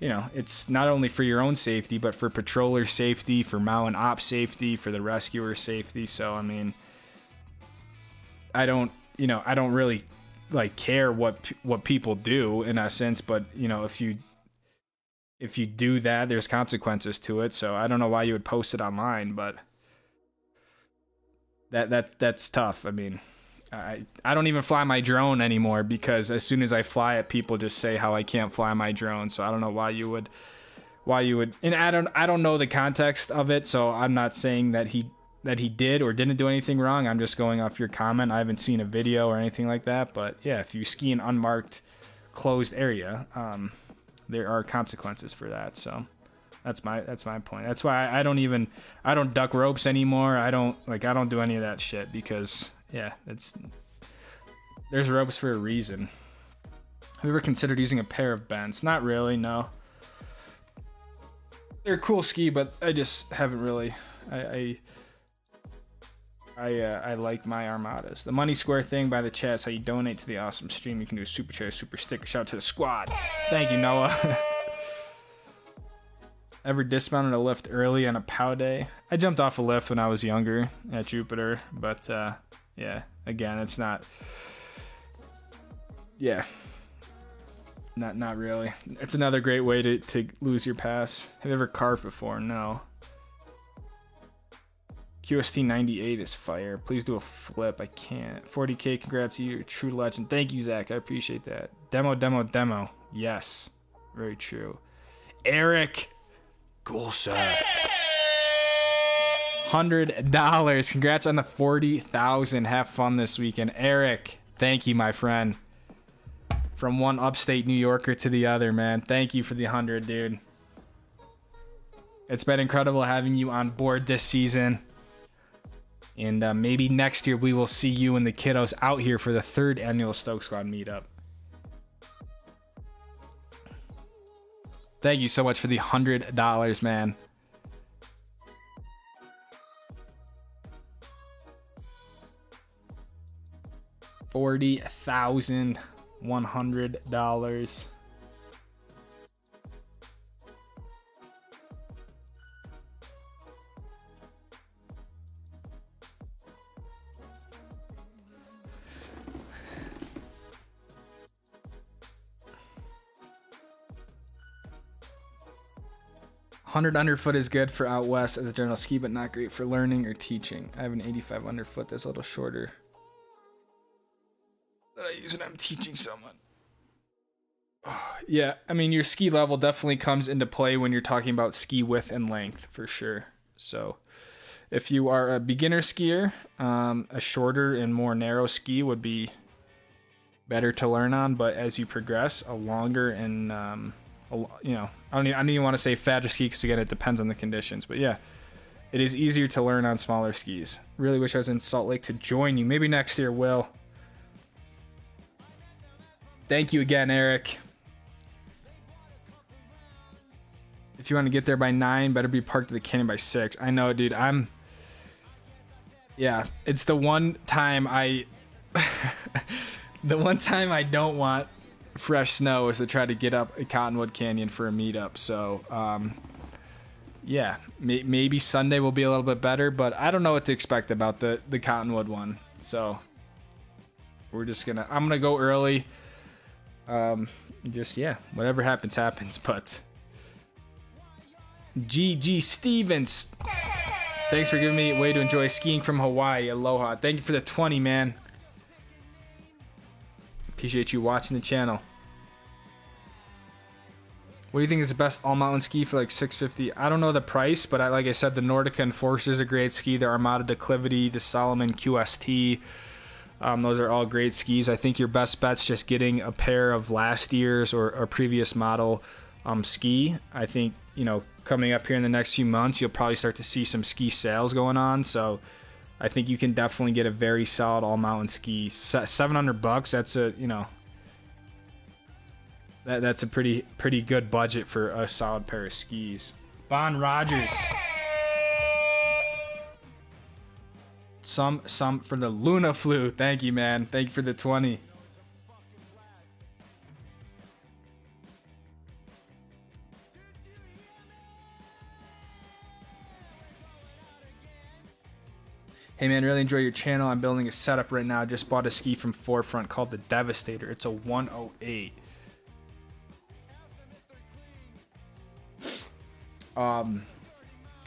you know, it's not only for your own safety, but for patroller safety, for MAU and op safety, for the rescuer safety. So, I mean, I don't really like care what people do in that sense, but you know, if you do that, there's consequences to it. So I don't know why you would post it online, but that's tough. I mean, I don't even fly my drone anymore because as soon as I fly it, people just say how I can't fly my drone. So I don't know why you would, and I don't know the context of it. So I'm not saying that he did or didn't do anything wrong. I'm just going off your comment. I haven't seen a video or anything like that, but yeah, if you ski an unmarked closed area, there are consequences for that. So that's my point. That's why I don't duck ropes anymore. I don't do any of that shit because yeah, there's ropes for a reason. Have you ever considered using a pair of bends? Not really, no. They're a cool ski, but I just haven't really. I like my Armadas. The Money Square thing by the chat is how you donate to the awesome stream. You can do a super chat, super sticker. Shout out to the squad. Thank you, Noah. Ever dismounted a lift early on a POW day? I jumped off a lift when I was younger at Jupiter, but yeah, again, it's not. Yeah, not really. It's another great way to lose your pass. Have you ever carved before? No. QST 98 is fire. Please do a flip. I can't. 40K, congrats, you're a true legend. Thank you, Zach. I appreciate that. Demo. Yes. Very true. Eric Gulseth. $100. Congrats on the 40,000. Have fun this weekend. Eric, thank you, my friend. From one upstate New Yorker to the other, man. Thank you for the 100, dude. It's been incredible having you on board this season. And maybe next year we will see you and the kiddos out here for the 3rd annual Stoke Squad meetup. Thank you so much for the $100, man. $40,100. $100 underfoot is good for out west as a general ski, but not great for learning or teaching. I have an 85 underfoot that's a little shorter that I use when I'm teaching someone. Oh, yeah, I mean, your ski level definitely comes into play when you're talking about ski width and length for sure. So if you are a beginner skier, a shorter and more narrow ski would be better to learn on, but as you progress, a longer and you know, I don't even want to say fatter ski because again it depends on the conditions, but yeah, it is easier to learn on smaller skis. Really wish I was in Salt Lake to join you. Maybe next year, Will. Thank you again, Eric. If you want to get there by 9, better be parked at the canyon by 6. I know, dude. Yeah, it's the one time the one time I don't want fresh snow is to try to get up a Cottonwood Canyon for a meetup. So yeah, maybe Sunday will be a little bit better, but I don't know what to expect about the Cottonwood one. So I'm gonna go early. Just yeah, whatever happens. But GG Stevens, thanks for giving me a way to enjoy skiing from Hawaii. Aloha. Thank you for the 20, man. Appreciate you watching the channel. What do you think is the best all-mountain ski for like $650? I don't know the price, but like I said, the Nordica Enforcer is a great ski. The Armada Declivity, the Salomon QST, those are all great skis. I think your best bet's just getting a pair of last year's or previous model ski. I think, you know, coming up here in the next few months, you'll probably start to see some ski sales going on. So I think you can definitely get a very solid all mountain ski. $700. That's a, you know, that's a pretty good budget for a solid pair of skis. Bon Rogers. Some for the Luna Flu. Thank you, man. Thank you for the 20. Hey man, really enjoy your channel. I'm building a setup right now. Just bought a ski from Forefront called the Devastator. It's a 108.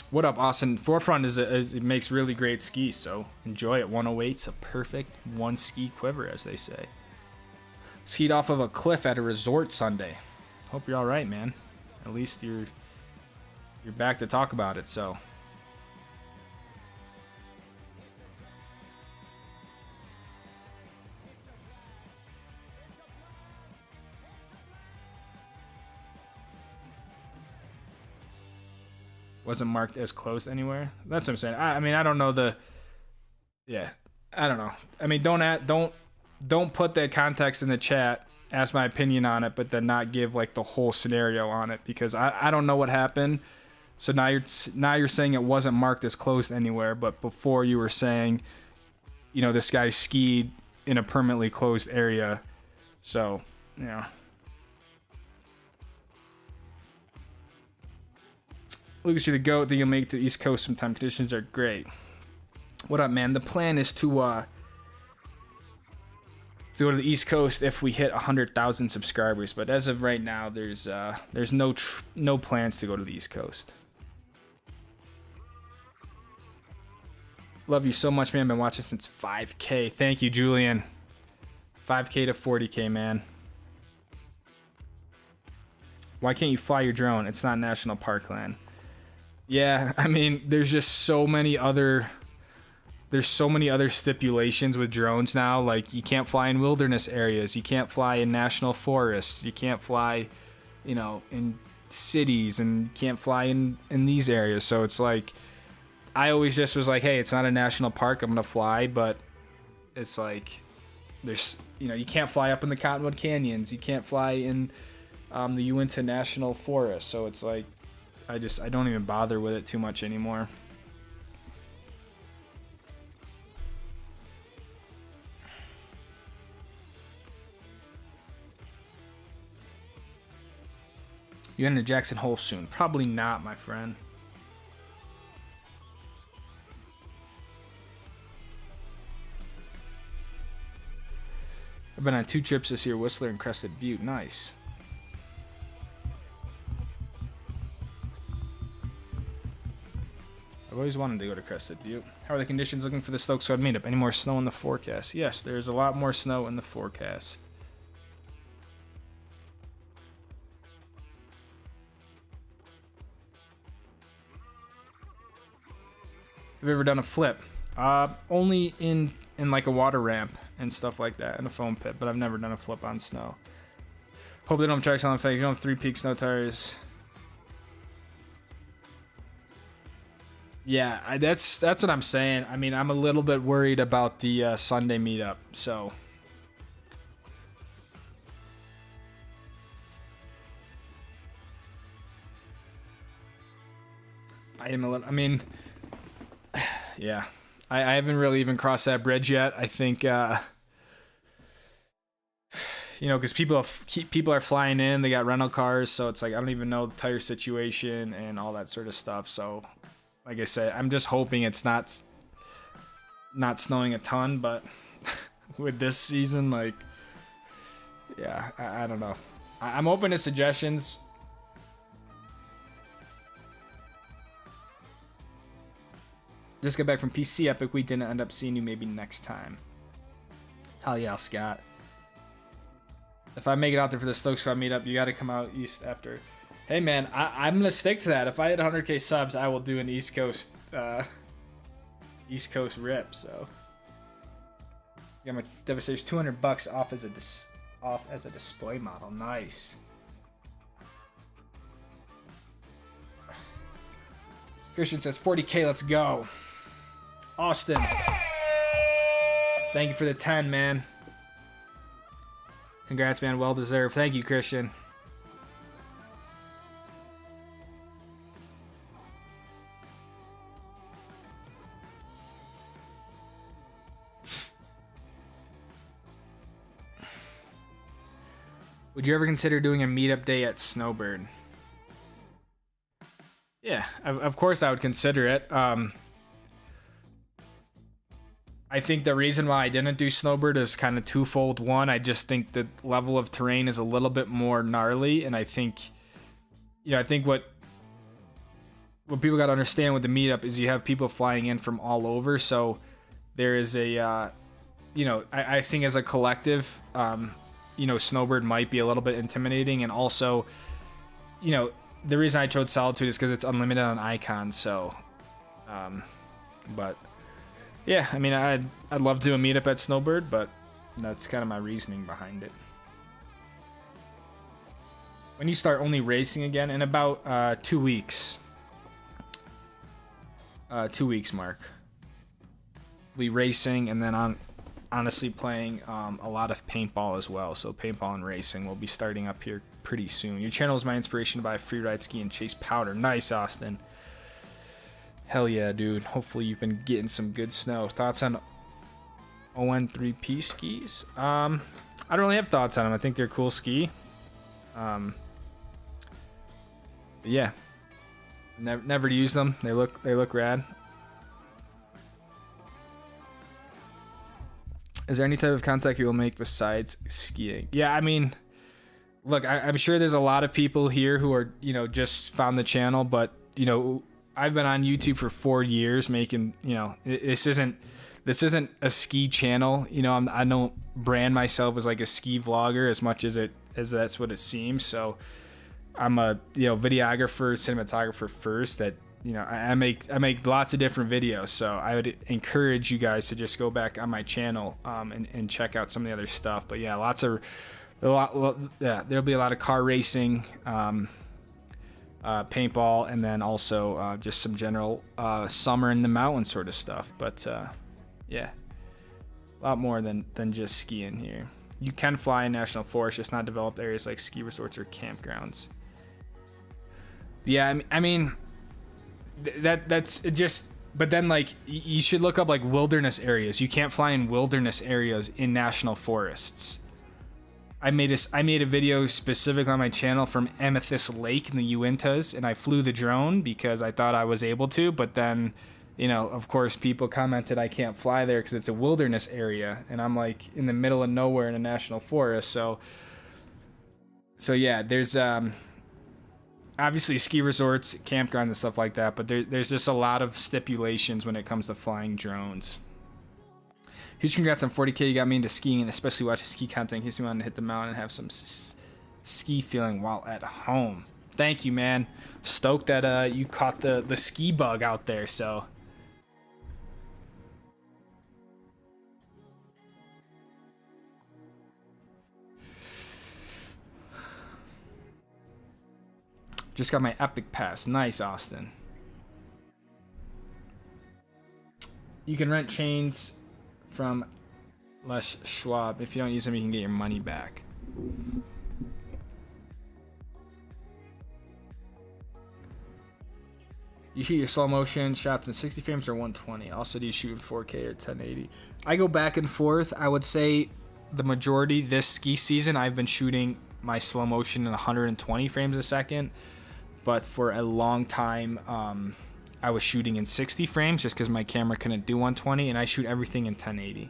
What up, Austin? Forefront it makes really great skis, so enjoy it. 108's a perfect one ski quiver, as they say. Skied off of a cliff at a resort Sunday. Hope you're all right, man. At least you're back to talk about it. So. Wasn't marked as closed anywhere. That's what I'm saying. I mean, I don't know the. Yeah, I don't know. I mean, don't put that context in the chat. Ask my opinion on it, but then not give like the whole scenario on it, because I don't know what happened. So now you're saying it wasn't marked as closed anywhere, but before you were saying, you know, this guy skied in a permanently closed area. So, you know. Lucas, you're the GOAT. Think you'll make it to the East Coast sometime. Conditions are great. What up, man? The plan is to go to the East Coast if we hit 100,000 subscribers. But as of right now, there's no plans to go to the East Coast. Love you so much, man. Been watching since 5K. Thank you, Julian. 5K to 40K, man. Why can't you fly your drone? It's not national parkland. Yeah, I mean, there's just so many other stipulations with drones now. Like, you can't fly in wilderness areas, you can't fly in national forests, you can't fly, you know, in cities, and you can't fly in these areas. So it's like, I always just was like, hey, it's not a national park, I'm gonna fly. But it's like, there's, you know, you can't fly up in the Cottonwood Canyons, you can't fly in the Uinta National Forest. So it's like, I don't even bother with it too much anymore. You in the Jackson Hole soon? Probably not, my friend. I've been on 2 trips this year, Whistler and Crested Butte. Nice. I've always wanted to go to Crested Butte. How are the conditions looking for the Stoke Squad meetup? Any more snow in the forecast? Yes, there's a lot more snow in the forecast. Have you ever done a flip? Only in like a water ramp and stuff like that, in a foam pit, but I've never done a flip on snow. Hope they don't try something fake. You don't have 3 peak snow tires. Yeah, that's what I'm saying. I mean, I'm a little bit worried about the Sunday meetup, so. I mean, yeah. I haven't really even crossed that bridge yet. I think, you know, because people are flying in, they got rental cars, so it's like, I don't even know the tire situation and all that sort of stuff, so. Like I said, I'm just hoping it's not snowing a ton, but with this season, like, yeah, I don't know. I'm open to suggestions. Just got back from PC Epic Week, didn't end up seeing you, maybe next time. Hell yeah, Scott. If I make it out there for the Stoke Squad meetup, you got to come out east after. Hey man, I'm gonna stick to that. If I hit 100K subs, I will do an East Coast rip. So, yeah, my Devastator's $200 off as a display model. Nice. Christian says 40K. Let's go. Austin, thank you for the 10, man. Congrats, man. Well deserved. Thank you, Christian. Would you ever consider doing a meetup day at Snowbird? Yeah, of course I would consider it. I think the reason why I didn't do Snowbird is kind of twofold. One, I just think the level of terrain is a little bit more gnarly, and I think, I think what people got to understand with the meetup is you have people flying in from all over, so there is a, I think as a collective, Snowbird might be a little bit intimidating, and also, the reason I chose Solitude is because it's unlimited on icons, so, but... yeah, I mean, I'd love to do a meetup at Snowbird, but that's kind of my reasoning behind it. When you start only racing again? In about 2 weeks. 2 weeks, Mark. We racing, and then honestly playing a lot of paintball as well. So paintball and racing will be starting up here pretty soon. Your channel is my inspiration to buy freeride ski and chase powder. Nice, Austin. Hell yeah, dude. Hopefully you've been getting some good snow. Thoughts on ON3P skis? I don't really have thoughts on them. I think they're a cool ski. Yeah. Never used them. They look rad. Is there any type of contact you will make besides skiing? Yeah, I mean, look, I'm sure there's a lot of people here who are, just found the channel, but, I've been on YouTube for 4 years making, this isn't a ski channel. I don't brand myself as like a ski vlogger as much as that's what it seems. So I'm a, videographer, cinematographer first that, I make lots of different videos. So I would encourage you guys to just go back on my channel, and check out some of the other stuff. But yeah, there'll be a lot of car racing, paintball, and then also just some general summer in the mountain sort of stuff. But yeah, a lot more than just skiing here. You can fly in national forests, just not developed areas like ski resorts or campgrounds. Yeah, I mean that's just. But then like you should look up like wilderness areas. You can't fly in wilderness areas in national forests. I made a video specifically on my channel from Amethyst Lake in the Uintas, and I flew the drone because I thought I was able to, but then, of course, people commented I can't fly there because it's a wilderness area, and I'm like in the middle of nowhere in a national forest. So yeah, there's obviously ski resorts, campgrounds, and stuff like that, but there's just a lot of stipulations when it comes to flying drones. Huge congrats on 40K. You got me into skiing, and especially watching ski content. In case you wanted to hit the mountain and have some ski feeling while at home. Thank you, man. Stoked that you caught the ski bug out there. So just got my Epic Pass. Nice, Austin. You can rent chains from Les Schwab. If you don't use them, you can get your money back. You shoot your slow motion shots in 60 frames or 120. Also, do you shoot in 4K or 1080? I go back and forth. I would say the majority this ski season, I've been shooting my slow motion in 120 frames a second. But for a long time, I was shooting in 60 frames just because my camera couldn't do 120, and I shoot everything in 1080.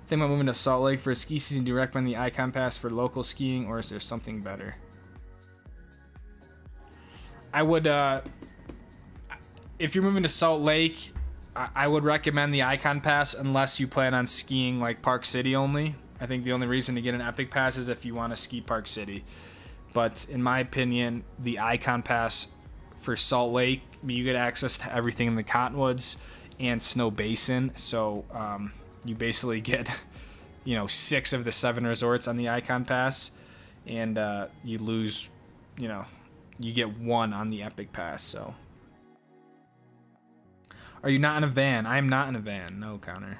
Think about moving to Salt Lake for a ski season. Do you recommend the Icon Pass for local skiing, or is there something better? I would, if you're moving to Salt Lake, I would recommend the Icon Pass unless you plan on skiing like Park City only. I think the only reason to get an Epic Pass is if you want to ski Park City. But in my opinion, the Icon Pass for Salt Lake, you get access to everything in the Cottonwoods and Snow Basin. So you basically get, 6 of the 7 resorts on the Icon Pass, and you lose, you get 1 on the Epic Pass, so. Are you not in a van? I am not in a van. No, Connor.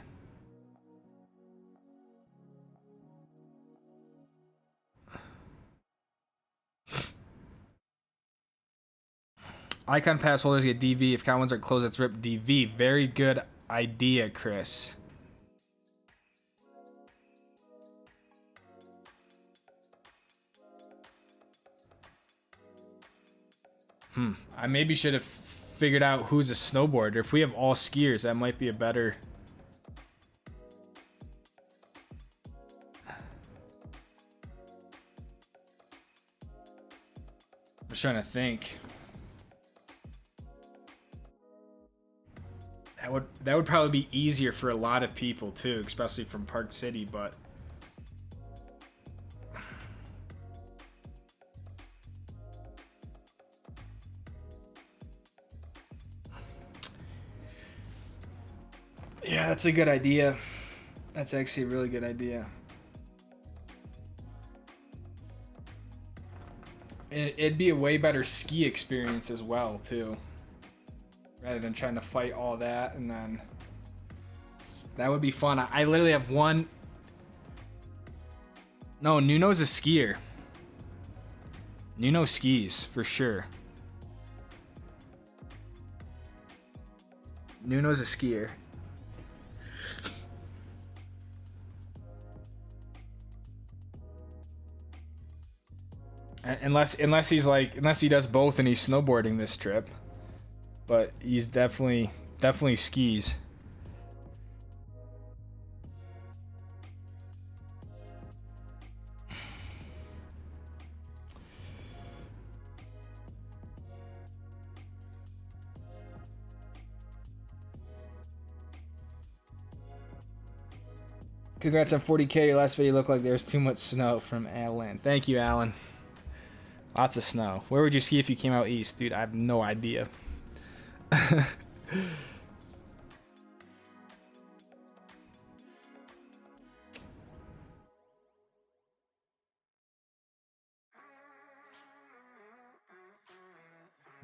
Icon pass holders get DV. If count ones are closed, it's rip DV. Very good idea, Chris. I maybe should have figured out who's a snowboarder. If we have all skiers, that might be a better... I'm trying to think. That would probably be easier for a lot of people too, especially from Park City, but... Yeah, that's a good idea. That's actually a really good idea. It'd be a way better ski experience as well, too. Rather than trying to fight all that, and then... That would be fun. I literally have one... No, Nuno's a skier. Nuno skis, for sure. Nuno's a skier. Unless he does both and he's snowboarding this trip, but he's definitely skis. Congrats on 40K. Your last video looked like there's too much snow from Alan. Thank you, Alan. Lots of snow. Where would you ski if you came out east? Dude, I have no idea.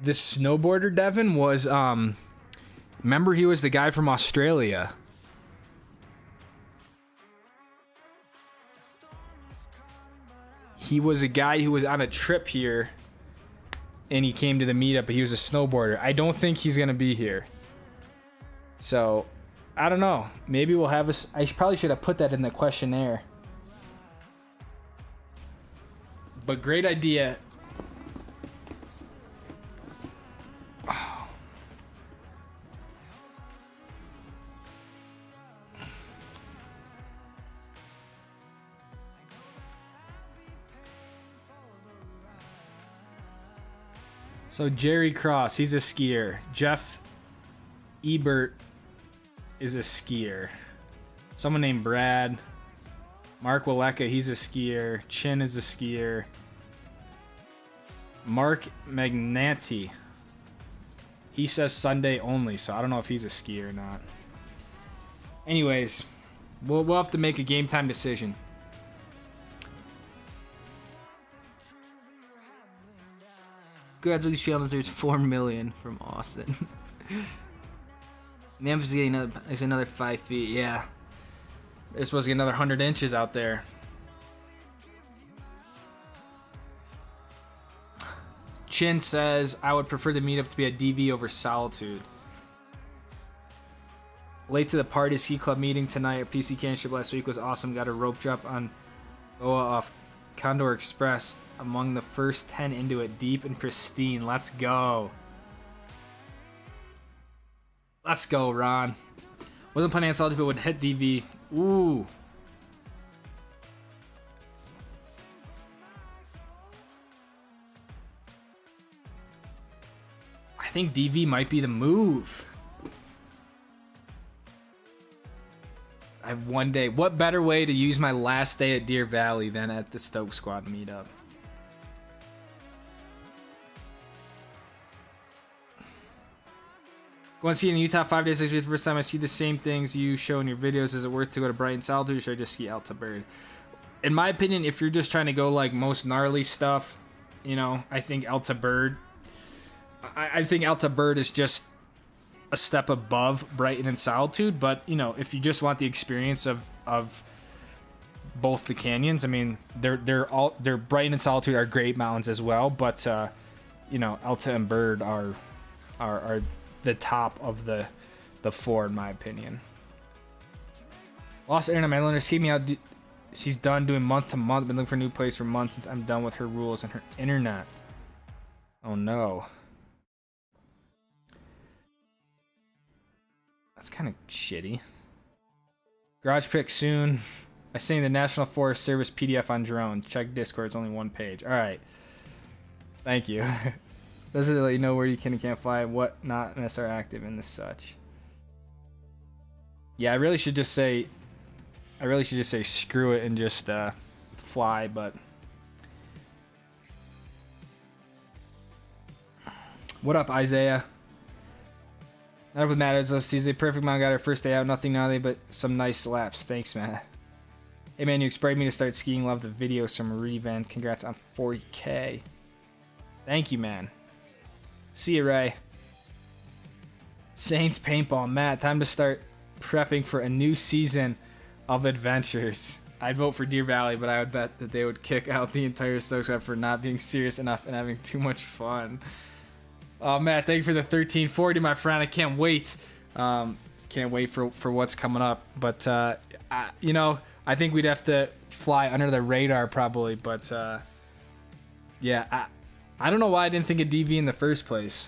This snowboarder, Devin, was, remember he was the guy from Australia. He was a guy who was on a trip here, and he came to the meetup, but he was a snowboarder. I don't think he's going to be here. So, I don't know. Maybe we'll have a... I probably should have put that in the questionnaire. But great idea. So Jerry Cross, he's a skier. Jeff Ebert is a skier. Someone named Brad. Mark Waleka, he's a skier. Chin is a skier. Mark Magnanti. He says Sunday only, so I don't know if he's a skier or not. Anyways, we'll have to make a game time decision. Congratulations, there's 4 million from Austin. Memphis is getting another 5 feet. Yeah, they're supposed to get another 100 inches out there. Chin says, I would prefer the meetup to be a DV over Solitude. Late to the party ski club meeting tonight. Our PC championship last week was awesome. Got a rope drop on Goa off Condor Express. Among the first 10 into it, deep and pristine. Let's go. Let's go, Ron. Wasn't planning on Solitude, but would hit DV. Ooh. I think DV might be the move. I have one day. What better way to use my last day at Deer Valley than at the Stoke Squad meetup? Going to ski in Utah 5 days next week. The first time I see the same things you show in your videos. Is it worth to go to Brighton Solitude, or should I just ski Alta Bird? In my opinion, if you're just trying to go like most gnarly stuff, You know, I think Alta Bird. I think Alta Bird is just a step above Brighton and Solitude. But you know, if you just want the experience of both the canyons, I mean, they're Brighton and Solitude are great mountains as well. But you know, Alta and Bird are the top of the four in my opinion. Lost internet. My landlord's keep me out. She's done doing month to month. Been looking for a new place for months since I'm done with her rules and her internet. Oh no. That's kind of shitty. Garage pick soon. I seen the National Forest Service PDF on drone. Check Discord. It's only one page. All right. Thank you. Doesn't let you know where you can and can't fly, what not, and are active and such. Yeah, I really should just say screw it and just fly, but what up, Isaiah? Not what matters. Let's see. The perfect mount got our first day out. Nothing gnarly, but some nice laps. Thanks, man. Hey, man, you inspired me to start skiing. Love the videos from Revan. Congrats on 40K. Thank you, man. See you, Ray. Saints Paintball. Matt, time to start prepping for a new season of adventures. I'd vote for Deer Valley, but I would bet that they would kick out the entire Stoke squad for not being serious enough and having too much fun. Oh, Matt, thank you for the 1340, my friend. I can't wait. Can't wait for what's coming up. But, you know, I think we'd have to fly under the radar probably. But, yeah, I don't know why I didn't think of DV in the first place.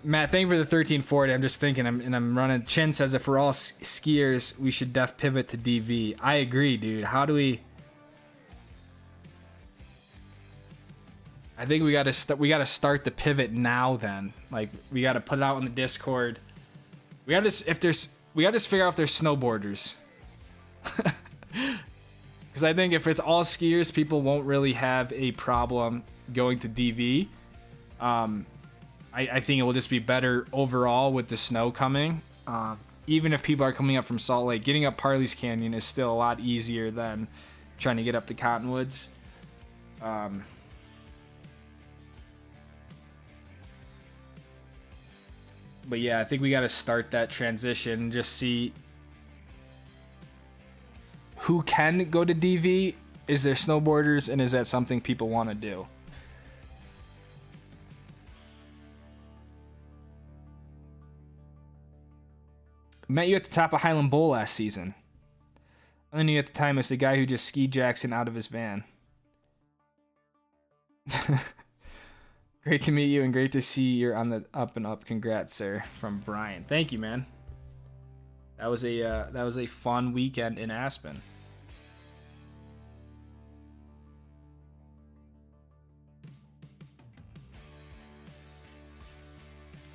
Matt, thank you for the 1340. I'm just thinking, I'm running. Chin says if we're all skiers, we should def pivot to DV. I agree, dude. How do we? I think we got to start the pivot now. Then, like, we got to put it out on the Discord. We got to figure out if there's snowboarders. Because I think if it's all skiers, people won't really have a problem going to DV. I think it will just be better overall with the snow coming. Even if people are coming up from Salt Lake, getting up Parley's Canyon is still a lot easier than trying to get up the Cottonwoods. But yeah, I think we got to start that transition and just see who can go to DV. Is there snowboarders, and is that something people want to do? Met you at the top of Highland Bowl last season. I knew you at the time as the guy who just ski Jackson out of his van. Great to meet you and great to see you're on the up and up. Congrats, sir. From Brian. Thank you, man. That was a fun weekend in Aspen.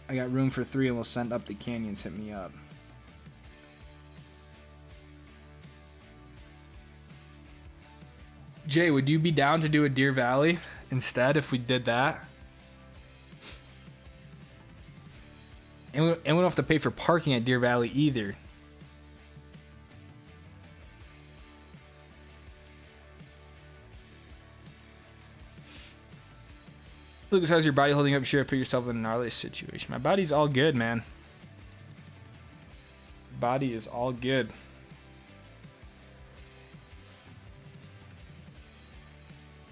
I got room for 3 and we'll send up the canyons. Hit me up. Jay, would you be down to do a Deer Valley instead if we did that? And we don't have to pay for parking at Deer Valley either. Lucas, how's your body holding up? Sure, put yourself in a gnarly situation. My body's all good, man. Body is all good.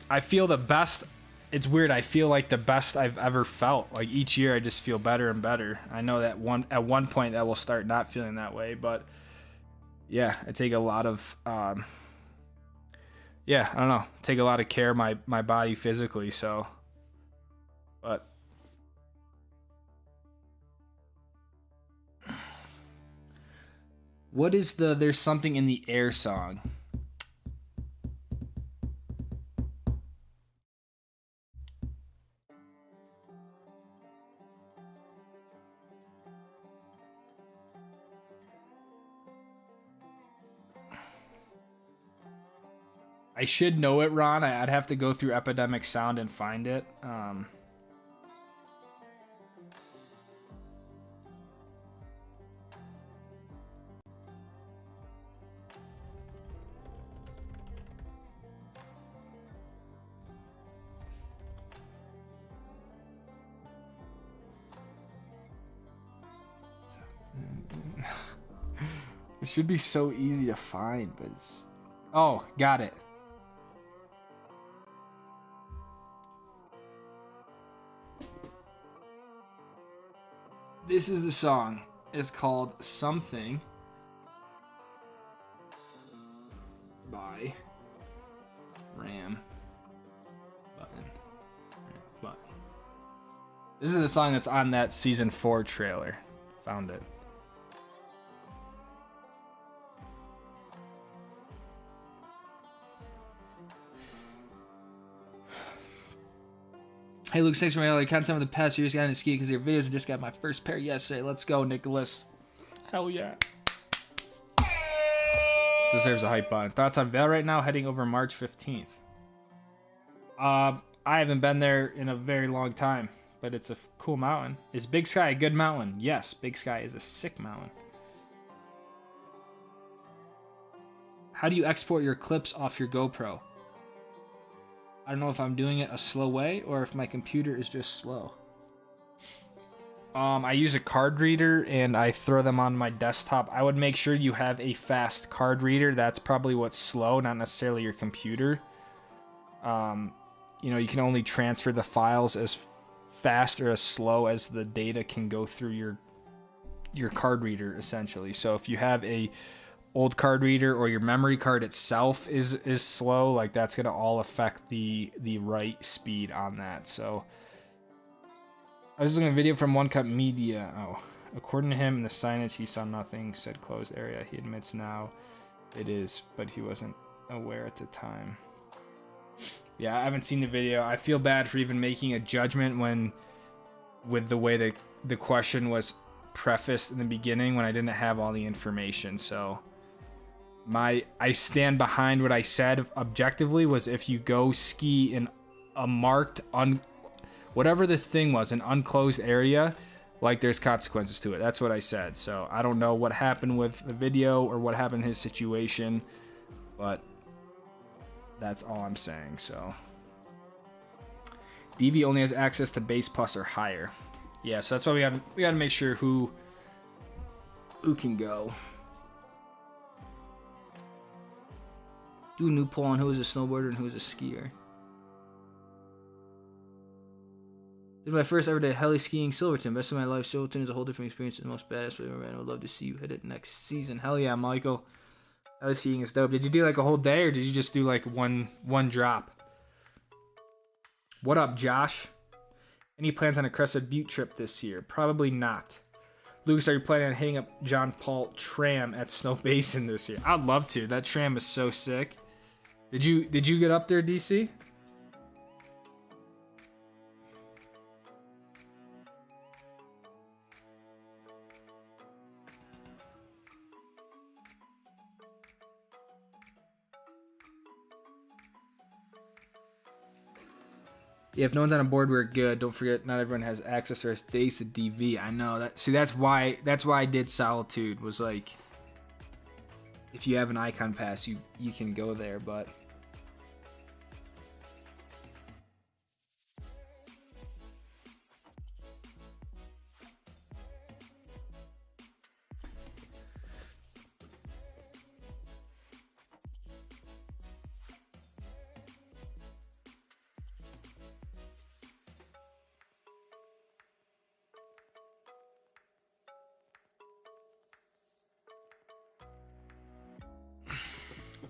I feel the best. It's weird. I feel like the best I've ever felt. Like each year, I just feel better and better. I know that at one point that will start not feeling that way, but yeah, I take a lot of yeah, I don't know, take a lot of care of my body physically. So, but what is the "There's Something in the Air" song? I should know it, Ron. I'd have to go through Epidemic Sound and find it. It should be so easy to find, but it's... Oh, got it. This is the song. It's called Something by Ram Button. This is the song that's on that season 4 trailer. Found it. Hey Luke, thanks for my all content of the past years. Got into ski because your videos. Just got my first pair yesterday. Let's go, Nicholas. Hell yeah. Deserves a hype button. Thoughts on Vail right now, heading over March 15th. I haven't been there in a very long time, but it's a cool mountain. Is Big Sky a good mountain? Yes, Big Sky is a sick mountain. How do you export your clips off your GoPro? I don't know if I'm doing it a slow way or if my computer is just slow. I use a card reader and I throw them on my desktop. I would make sure you have a fast card reader. That's probably what's slow, not necessarily your computer. You know, you can only transfer the files as fast or as slow as the data can go through your card reader, essentially. So if you have a old card reader or your memory card itself is slow, like that's gonna all affect the write speed on that. So I was looking at a video from One Cut Media. Oh, according to him, in the signage he saw nothing, said closed area. He admits now it is, but he wasn't aware at the time. Yeah, I haven't seen the video. I feel bad for even making a judgment with the way the question was prefaced in the beginning when I didn't have all the information. So I stand behind what I said objectively was if you go ski in a marked whatever the thing was, an unclosed area, like there's consequences to it. That's what I said. So I don't know what happened with the video or what happened in his situation, but that's all I'm saying. So DV only has access to base plus or higher. Yeah, so that's why we got to make sure who can go. Do a new poll on who is a snowboarder and who is a skier. This is my first ever day heli skiing Silverton. Best of my life. Silverton is a whole different experience and the most badass way ever. I would love to see you hit it next season. Hell yeah, Michael. Heli skiing is dope. Did you do like a whole day or did you just do like one drop? What up, Josh? Any plans on a Crested Butte trip this year? Probably not. Lucas, are you planning on hitting up John Paul Tram at Snow Basin this year? I'd love to. That tram is so sick. Did you get up there, DC? Yeah, if no one's on a board, we're good. Don't forget, not everyone has access or stays to DV. I know that. See, that's why I did Solitude. Was like, if you have an icon pass, you can go there, but.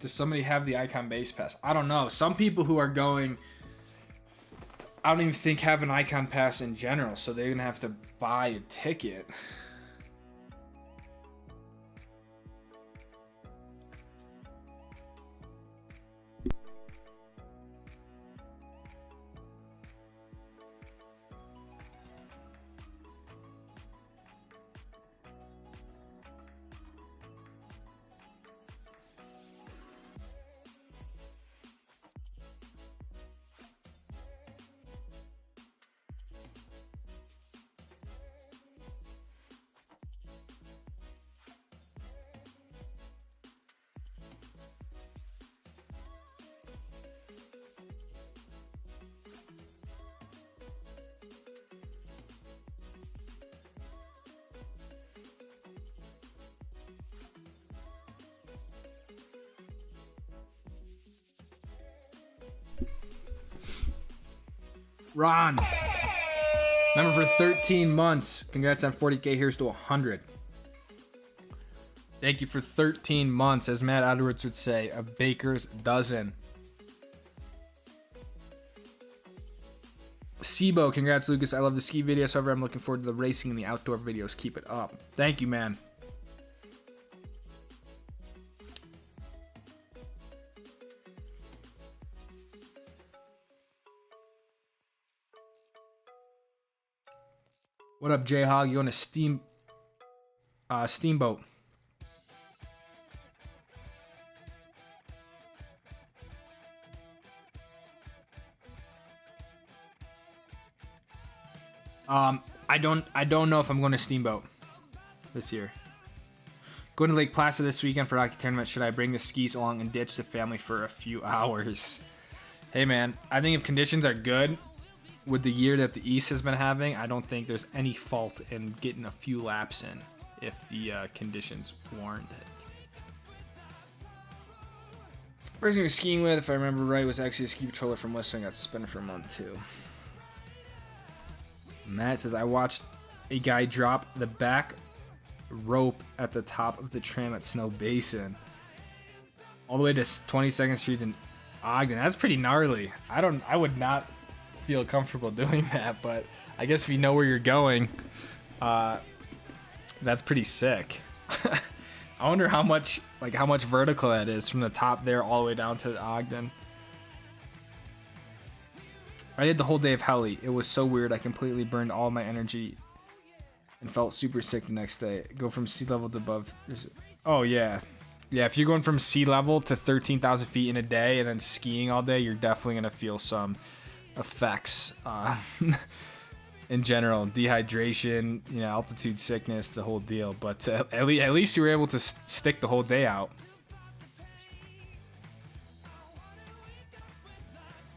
Does somebody have the Icon Base Pass? I don't know. Some people who are going, I don't even think have an Icon Pass in general, so they're going to have to buy a ticket. Ron. Member for 13 months. Congrats on 40K. Here's to 100. Thank you for 13 months. As Matt Edwards would say, a baker's dozen. Sibo, congrats, Lucas. I love the ski videos. However, I'm looking forward to the racing and the outdoor videos. Keep it up. Thank you, man. What up, J-Hog? You on a steamboat? I don't know if I'm going to steamboat this year. Going to Lake Placid this weekend for hockey tournament. Should I bring the skis along and ditch the family for a few hours? Hey, man, I think if conditions are good, with the year that the East has been having, I don't think there's any fault in getting a few laps in if the conditions warrant it. Person he was skiing with, if I remember right, was actually a ski patroller from Western. Got suspended for a month too. Matt says, I watched a guy drop the back rope at the top of the tram at Snow Basin all the way to 22nd Street in Ogden. That's pretty gnarly. I would not feel comfortable doing that, but I guess if you know where you're going, that's pretty sick. I wonder how much vertical that is from the top there all the way down to Ogden. I did the whole day of heli. It was so weird. I completely burned all my energy and felt super sick the next day. Go from sea level to above. Oh yeah, if you're going from sea level to 13,000 feet in a day and then skiing all day, you're definitely gonna feel some effects in general, dehydration, altitude sickness, the whole deal. But at least you were able to stick the whole day out.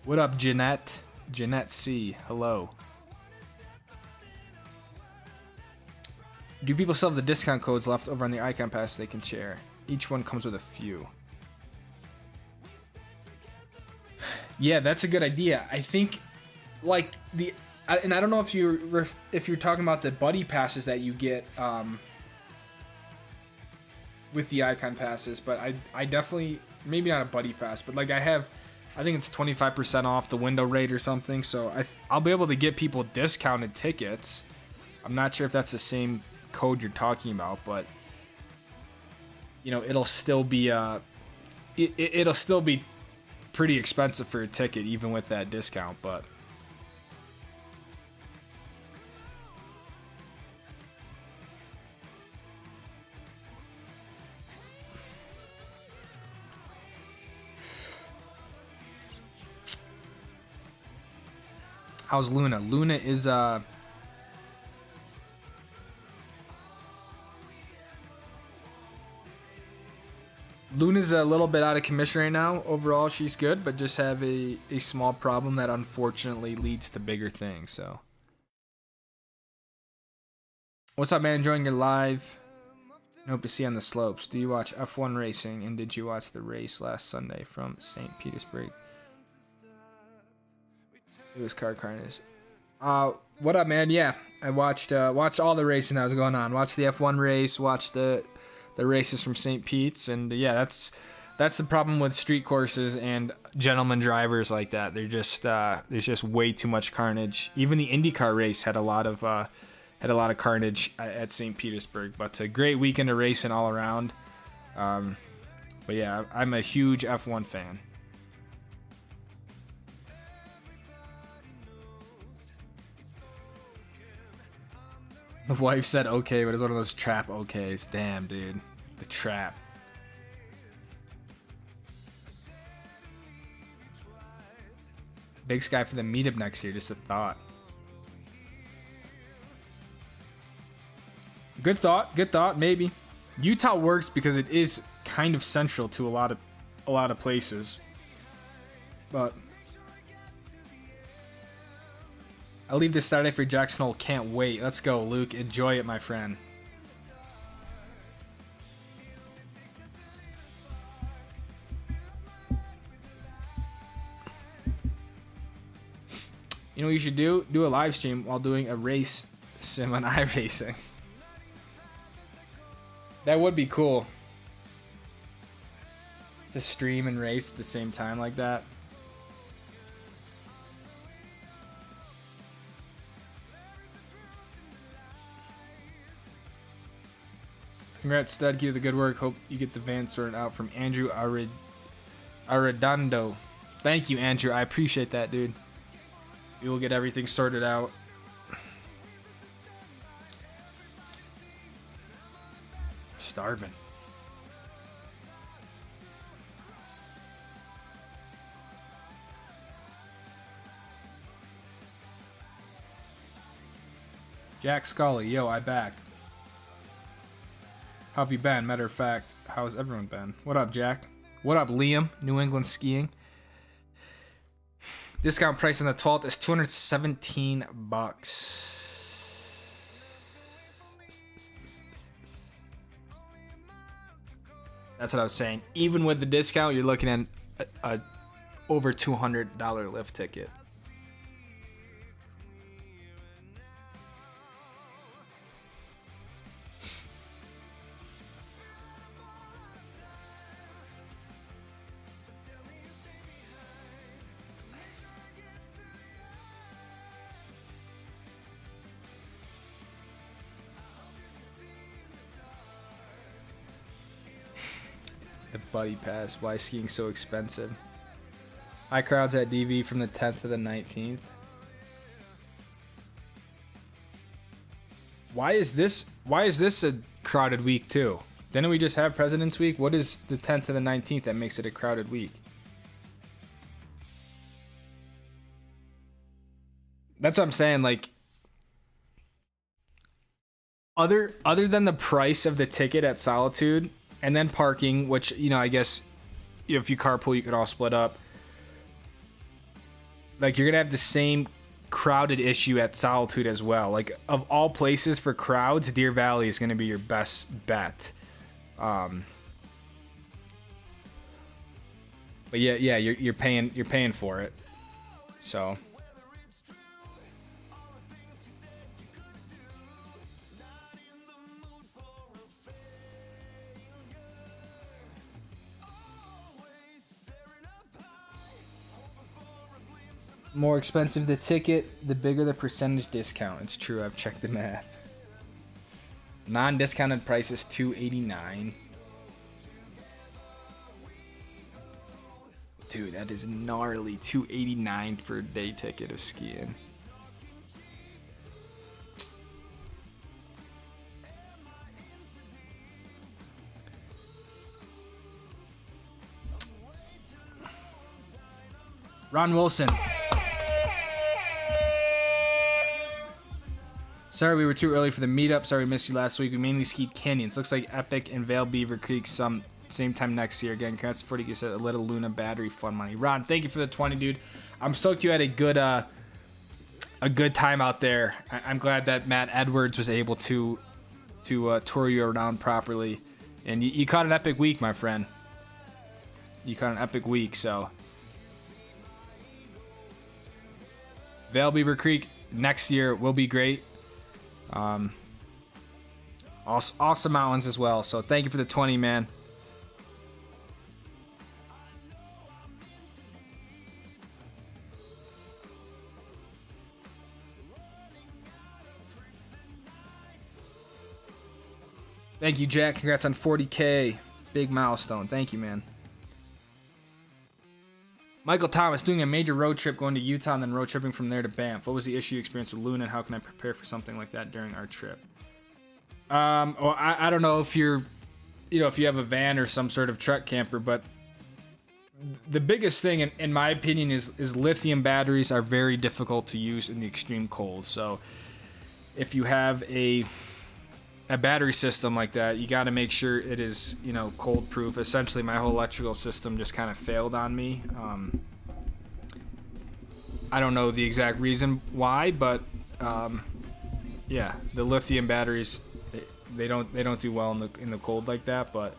What up, Jeanette C? Hello. Do people still have the discount codes left over on the Icon Pass they can share? Each one comes with a few. Yeah, that's a good idea. I think, and I don't know if you're talking about the buddy passes that you get with the Icon passes, but I definitely, maybe not a buddy pass, but I think it's 25% off the window rate or something. So I'll be able to get people discounted tickets. I'm not sure if that's the same code you're talking about, but it'll still be it'll still be pretty expensive for a ticket even with that discount. But how's Luna? Luna is Luna's a little bit out of commission right now. Overall, she's good, but just have a small problem that unfortunately leads to bigger things. So, what's up, man? Enjoying your live? Hope to see you on the slopes. Do you watch F1 racing? And did you watch the race last Sunday from St. Petersburg? It was car carnage. What up, man? Yeah, I watched all the racing that was going on. Watched the F1 race. Watched the races from St. Pete's, and yeah, that's the problem with street courses and gentleman drivers like that. They're just there's just way too much carnage. Even the IndyCar race had a lot of carnage at St. Petersburg, but a great weekend of racing all around. But yeah, I'm a huge F1 fan. The wife said okay, but it's one of those trap okays. Damn, dude. The trap. Big Sky for the meetup next year, just a thought. Good thought, maybe. Utah works because it is kind of central to a lot of places. But I'll leave this Saturday for Jackson Hole. Can't wait. Let's go, Luke. Enjoy it, my friend. You know what you should do? Do a live stream while doing a race sim on iRacing. That would be cool. To stream and race at the same time like that. Congrats, Stud. Keep the good work. Hope you get the van sorted out from Andrew Arredondo. Thank you, Andrew. I appreciate that, dude. We will get everything sorted out. Starving. Jack Scully, yo, I back. How have you been? Matter of fact, how's everyone been? What up, Jack? What up, Liam? New England skiing. Discount price on the 12th is $217. That's what I was saying. Even with the discount, you're looking at a over $200 lift ticket. The buddy pass. Why skiing so expensive? High crowds at DV from the 10th to the 19th. Why is this a crowded week too? Didn't we just have President's Week? What is the 10th to the 19th that makes it a crowded week? That's what I'm saying. Like, other than the price of the ticket at Solitude and then parking, which, you know, I guess if you carpool, you could all split up. Like, you're gonna have the same crowded issue at Solitude as well. Like, of all places for crowds, Deer Valley is gonna be your best bet. But yeah, you're paying for it. So. More expensive the ticket, the bigger the percentage discount. It's true, I've checked the math. Non-discounted price is $289. Dude, that is gnarly. $289 for a day ticket of skiing. Ron Wilson. Sorry we were too early for the meetup. Sorry we missed you last week. We mainly skied canyons. Looks like Epic and Vail Beaver Creek same time next year. Again, congrats to 40 you said a little Luna battery fun money. Ron, thank you for the 20, dude. I'm stoked you had a good time out there. I'm glad that Matt Edwards was able to tour you around properly. And you caught an epic week, my friend. You caught an epic week, so. Vail Beaver Creek next year will be great. Awesome mountains as well. So thank you for the 20, man. Thank you, Jack. Congrats on 40K. Big milestone. Thank you, man. Michael Thomas, doing a major road trip going to Utah and then road tripping from there to Banff. What was the issue you experienced with Luna and how can I prepare for something like that during our trip? I don't know if if you have a van or some sort of truck camper, but the biggest thing in my opinion is lithium batteries are very difficult to use in the extreme cold. So if you have a battery system like that, you got to make sure it is, cold proof. Essentially, my whole electrical system just kind of failed on me. I don't know the exact reason why, but yeah, the lithium batteries they don't do well in the cold like that. But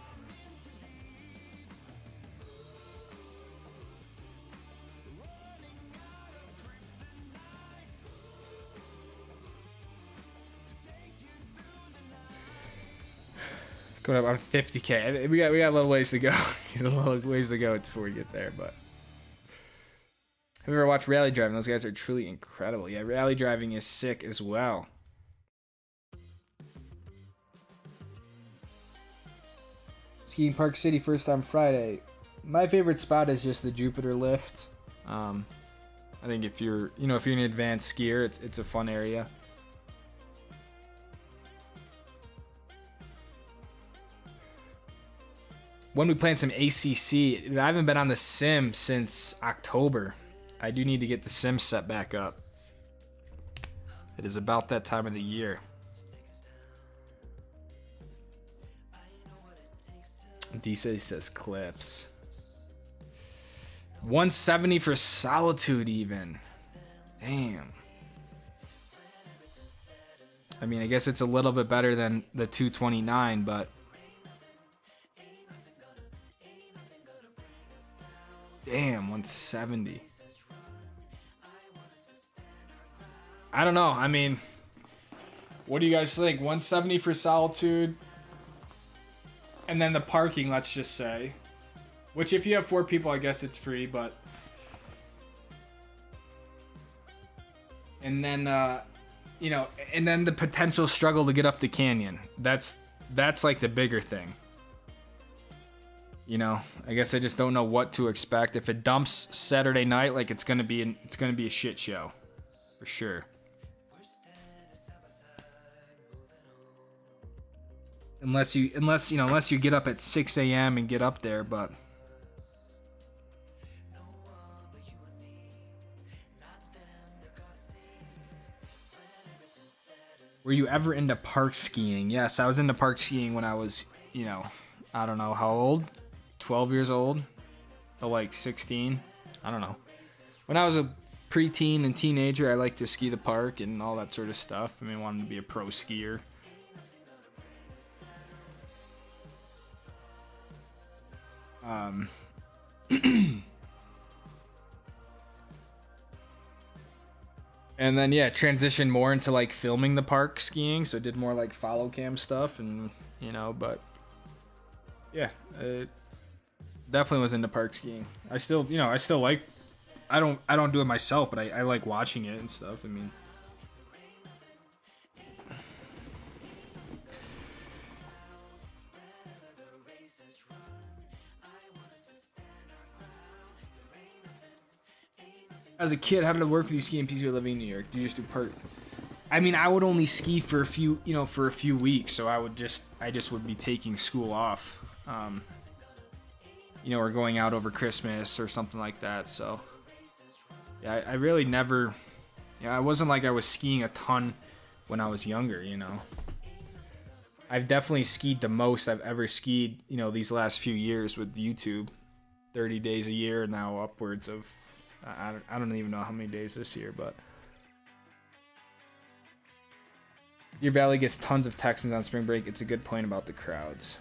Going up on 50K. We got a little ways to go. A little ways to go before we get there, but. Have you ever watched rally driving? Those guys are truly incredible. Yeah, rally driving is sick as well. Skiing Park City first time Friday. My favorite spot is just the Jupiter lift. I think if you're an advanced skier, it's a fun area. When we playing some ACC, I haven't been on the sim since October. I do need to get the sim set back up. It is about that time of the year. DC says clips. 170 for Solitude even. Damn. I mean, I guess it's a little bit better than the 229, but damn, 170. I don't know. I mean, what do you guys think? 170 for Solitude. And then the parking, let's just say. Which if you have 4 people, I guess it's free, but. And then, and then the potential struggle to get up the canyon. That's like the bigger thing. I guess I just don't know what to expect. If it dumps Saturday night, like it's gonna be a shit show. For sure. Unless you get up at 6 a.m. and get up there, but were you ever into park skiing? Yes, I was into park skiing when I was, I don't know how old, 12 years old, or like 16, I don't know. When I was a preteen and teenager, I liked to ski the park and all that sort of stuff. I mean, I wanted to be a pro skier. And then transitioned more into like filming the park skiing, so did more like follow cam stuff, and but definitely was into park skiing. I still like. I don't do it myself, but I like watching it and stuff. I mean. As a kid, how did it work with you skiing because you're living in New York? Do you just do part? I mean, I would only ski for a few weeks, so I just would be taking school off, or going out over Christmas or something like that. So, yeah, I really never, I wasn't like I was skiing a ton when I was younger, I've definitely skied the most I've ever skied, these last few years with YouTube, 30 days a year, now upwards of. I don't even know how many days this year, but your valley gets tons of Texans on spring break. It's a good point about the crowds.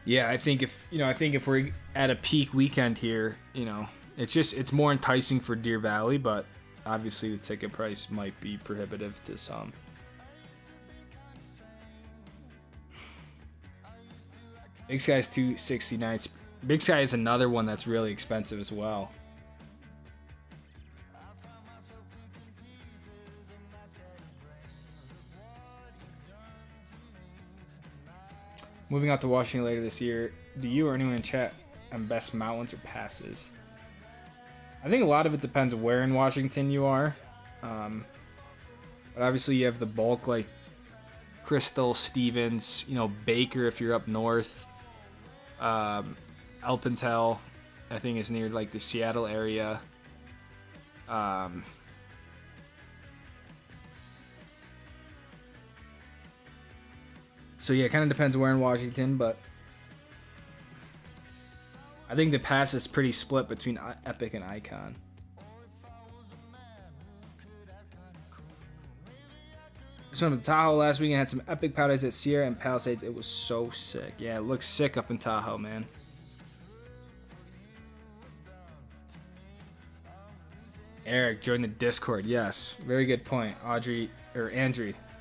Yeah, I think if we're at a peak weekend here, it's more enticing for Deer Valley, but obviously the ticket price might be prohibitive to some. Big Sky's 269. Big Sky is another one that's really expensive as well. Moving out to Washington later this year, do you or anyone in chat on best mountains or passes? I think a lot of it depends where in Washington you are. But obviously you have the bulk like Crystal, Stevens, Baker if you're up north. Alpentel, I think, is near like the Seattle area. So yeah, it kind of depends where in Washington, but I think the pass is pretty split between Epic and Icon. So in Tahoe last weekend, had some epic powders at Sierra and Palisades. It was so sick. Yeah, it looks sick up in Tahoe, man. Eric, join the Discord. Yes, very good point. Andrew,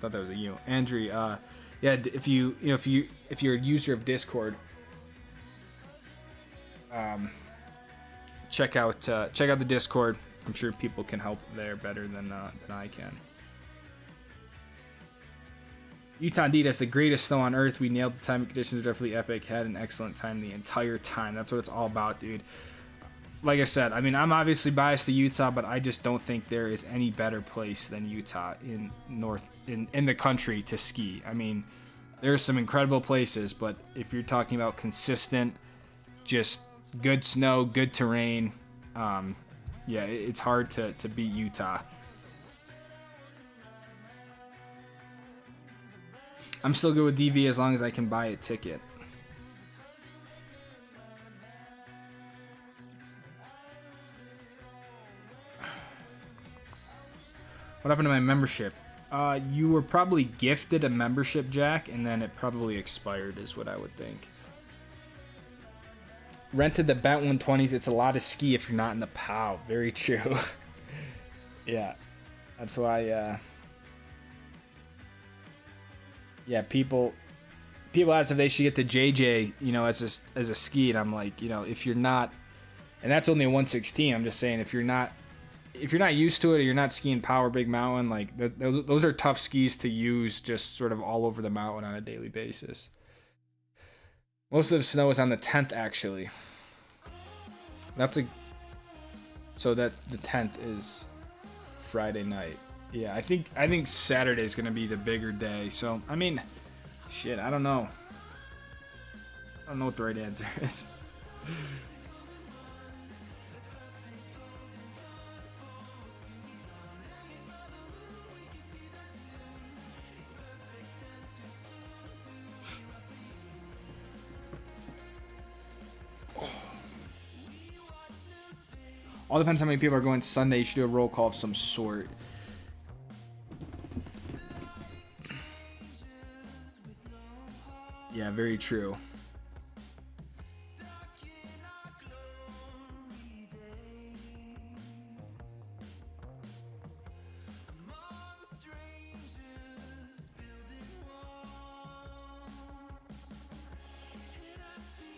thought that was a you. Andrew, Yeah, if you're a user of Discord, check out the Discord. I'm sure people can help there better than I can. Utah indeed has the greatest snow on earth. We nailed the time and conditions are definitely epic. Had an excellent time the entire time. That's what it's all about, dude. Like I said, I mean, I'm obviously biased to Utah, but I just don't think there is any better place than Utah in the country to ski. I mean, there's some incredible places, but if you're talking about consistent, just good snow, good terrain, yeah, it's hard to beat Utah. I'm still good with DV as long as I can buy a ticket. What happened to my membership? You were probably gifted a membership, Jack, and then it probably expired is what I would think. Rented the Bent 120s. It's a lot of ski if you're not in the POW. Very true. Yeah. That's why, yeah, people ask if they should get the JJ, you know, as a ski, and I'm like, you know, if you're not, and that's only a 116. I'm just saying, if you're not used to it, or you're not skiing power big mountain, like those are tough skis to use just sort of all over the mountain on a daily basis. Most of the snow is on the 10th, actually. So that the 10th is Friday night. Yeah, I think Saturday is gonna be the bigger day. So I mean, shit, I don't know. I don't know what the right answer is. All depends how many people are going Sunday. You should do a roll call of some sort. Yeah, very true.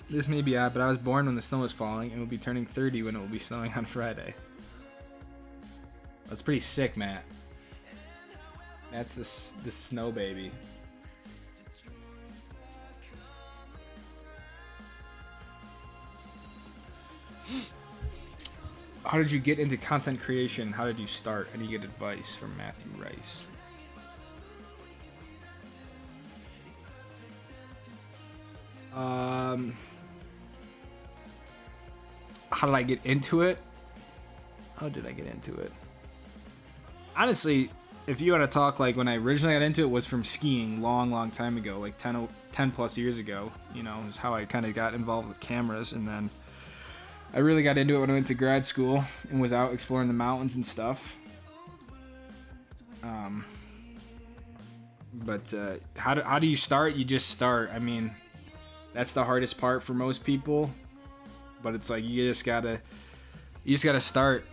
This may be odd, but I was born when the snow was falling and will be turning 30 when it will be snowing on Friday. That's pretty sick, Matt. That's the snow baby. How did you get into content creation? How did you start? Any good advice from Matthew Rice? How did I get into it? How did I get into it? Honestly, if you want to talk like when I originally got into it was from skiing long time ago, like 10 plus years ago, you know, is how I kind of got involved with cameras. And then I really got into it when I went to grad school and was out exploring the mountains and stuff. But how do you start? You just start. I mean, that's the hardest part for most people. But it's like you just gotta start.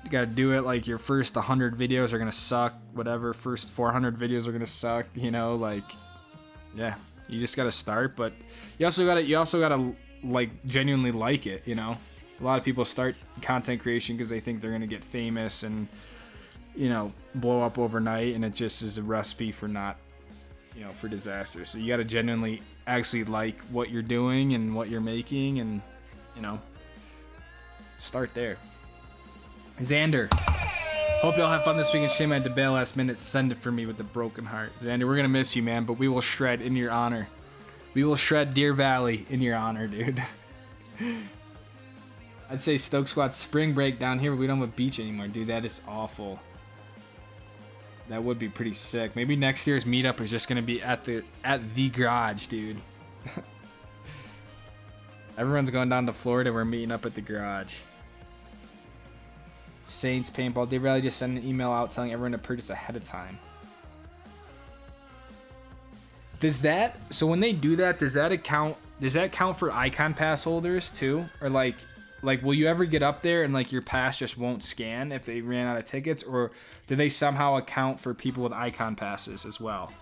You gotta do it. Like your first 100 videos are gonna suck. Whatever, first 400 videos are gonna suck. You know, like, yeah, you just gotta start. But you also gotta like genuinely like it. You know, a lot of people start content creation because they think they're gonna get famous and, you know, blow up overnight, and it just is a recipe for not, you know, for disaster. So you gotta genuinely actually like what you're doing and what you're making, and, you know, start there. Xander, hope y'all have fun this week and shame I had to bail last minute. Send it for me with a broken heart. Xander, we're gonna miss you, man, but we will shred in your honor. We will shred Deer Valley in your honor, dude. I'd say Stoke Squad's spring break down here, but we don't have a beach anymore. Dude, that is awful. That would be pretty sick. Maybe next year's meetup is just gonna be at the garage, dude. Everyone's going down to Florida. We're meeting up at the garage. Saints Paintball. They really just sent an email out telling everyone to purchase ahead of time. So when they do that, does that count for Icon Pass holders too? Or like will you ever get up there and like your pass just won't scan if they ran out of tickets? Or do they somehow account for people with Icon Passes as well?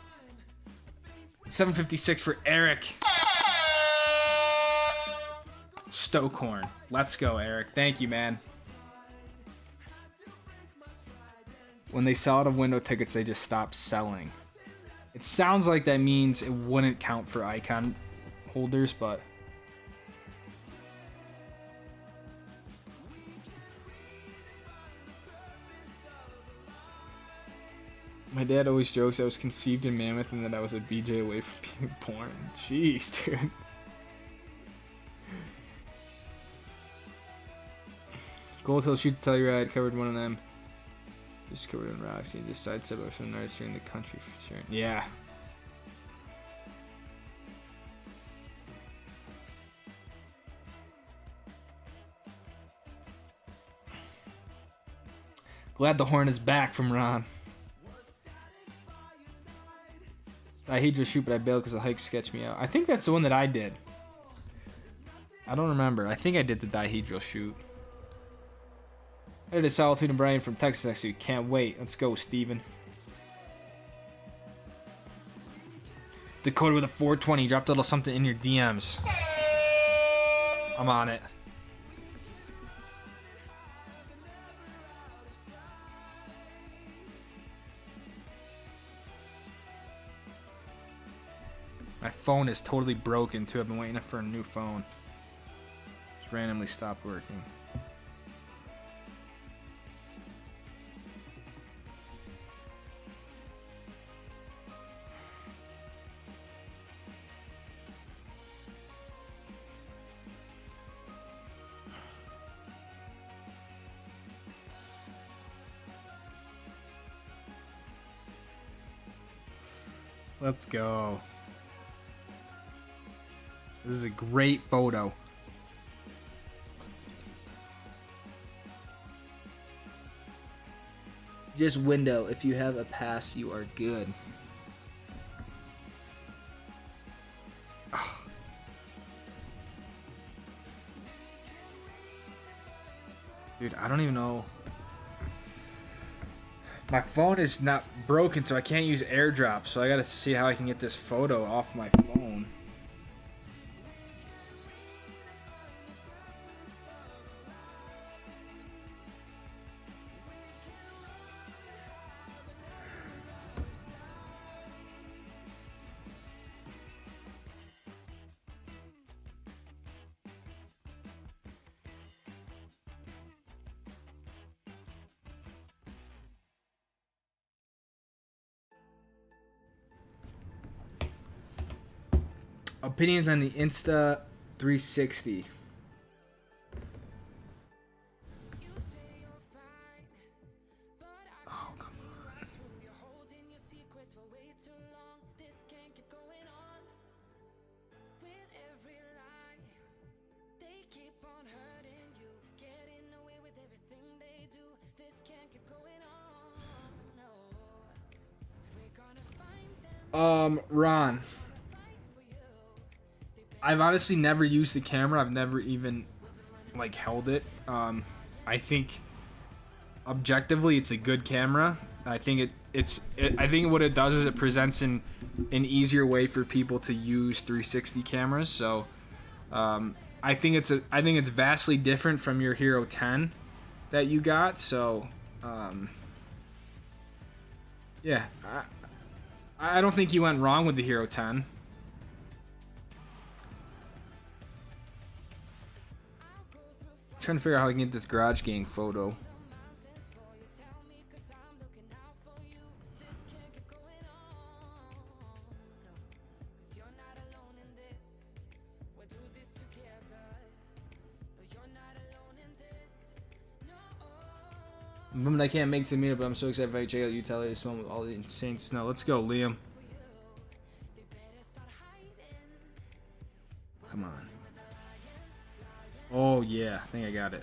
$7.56 for Eric. Stoke horn. Let's go, Eric. Thank you, man. When they sell out of window tickets, they just stop selling. It sounds like that means it wouldn't count for icon holders, but... My dad always jokes I was conceived in Mammoth and that I was a BJ away from being born. Jeez, dude. Gold Hill shoots Telluride, covered one of them. Just covered in rocks. He just sidestep up from nursery in the country for sure. Yeah. Glad the horn is back from Ron. Dihedral shoot, but I bailed because the hike sketched me out. I think that's the one that I did. I don't remember. I think I did the dihedral shoot. Headed to Solitude and Brian from Texas next week. Can't wait. Let's go, Steven. Dakota with a 420. Dropped a little something in your DMs. I'm on it. My phone is totally broken too. I've been waiting for a new phone. Just randomly stopped working. Let's go. This is a great photo. Just window. If you have a pass, you are good. Oh. Dude, I don't even know. My phone is not broken, so I can't use AirDrop. So I gotta see how I can get this photo off my phone. Opinions on the Insta 360. Oh, come on. Ron. I've honestly never used the camera. I've never even like held it. I think objectively it's a good camera. I think I think what it does is it presents an easier way for people to use 360 cameras. So I think it's vastly different from your Hero 10 that you got. So yeah, I don't think you went wrong with the Hero 10. Trying to figure out how I can get this Garage Gang photo. I can't make the meetup, but I'm so excited for you to check out Utah this one with all the insane snow. Let's go, Liam. Come on. Oh yeah, I think I got it.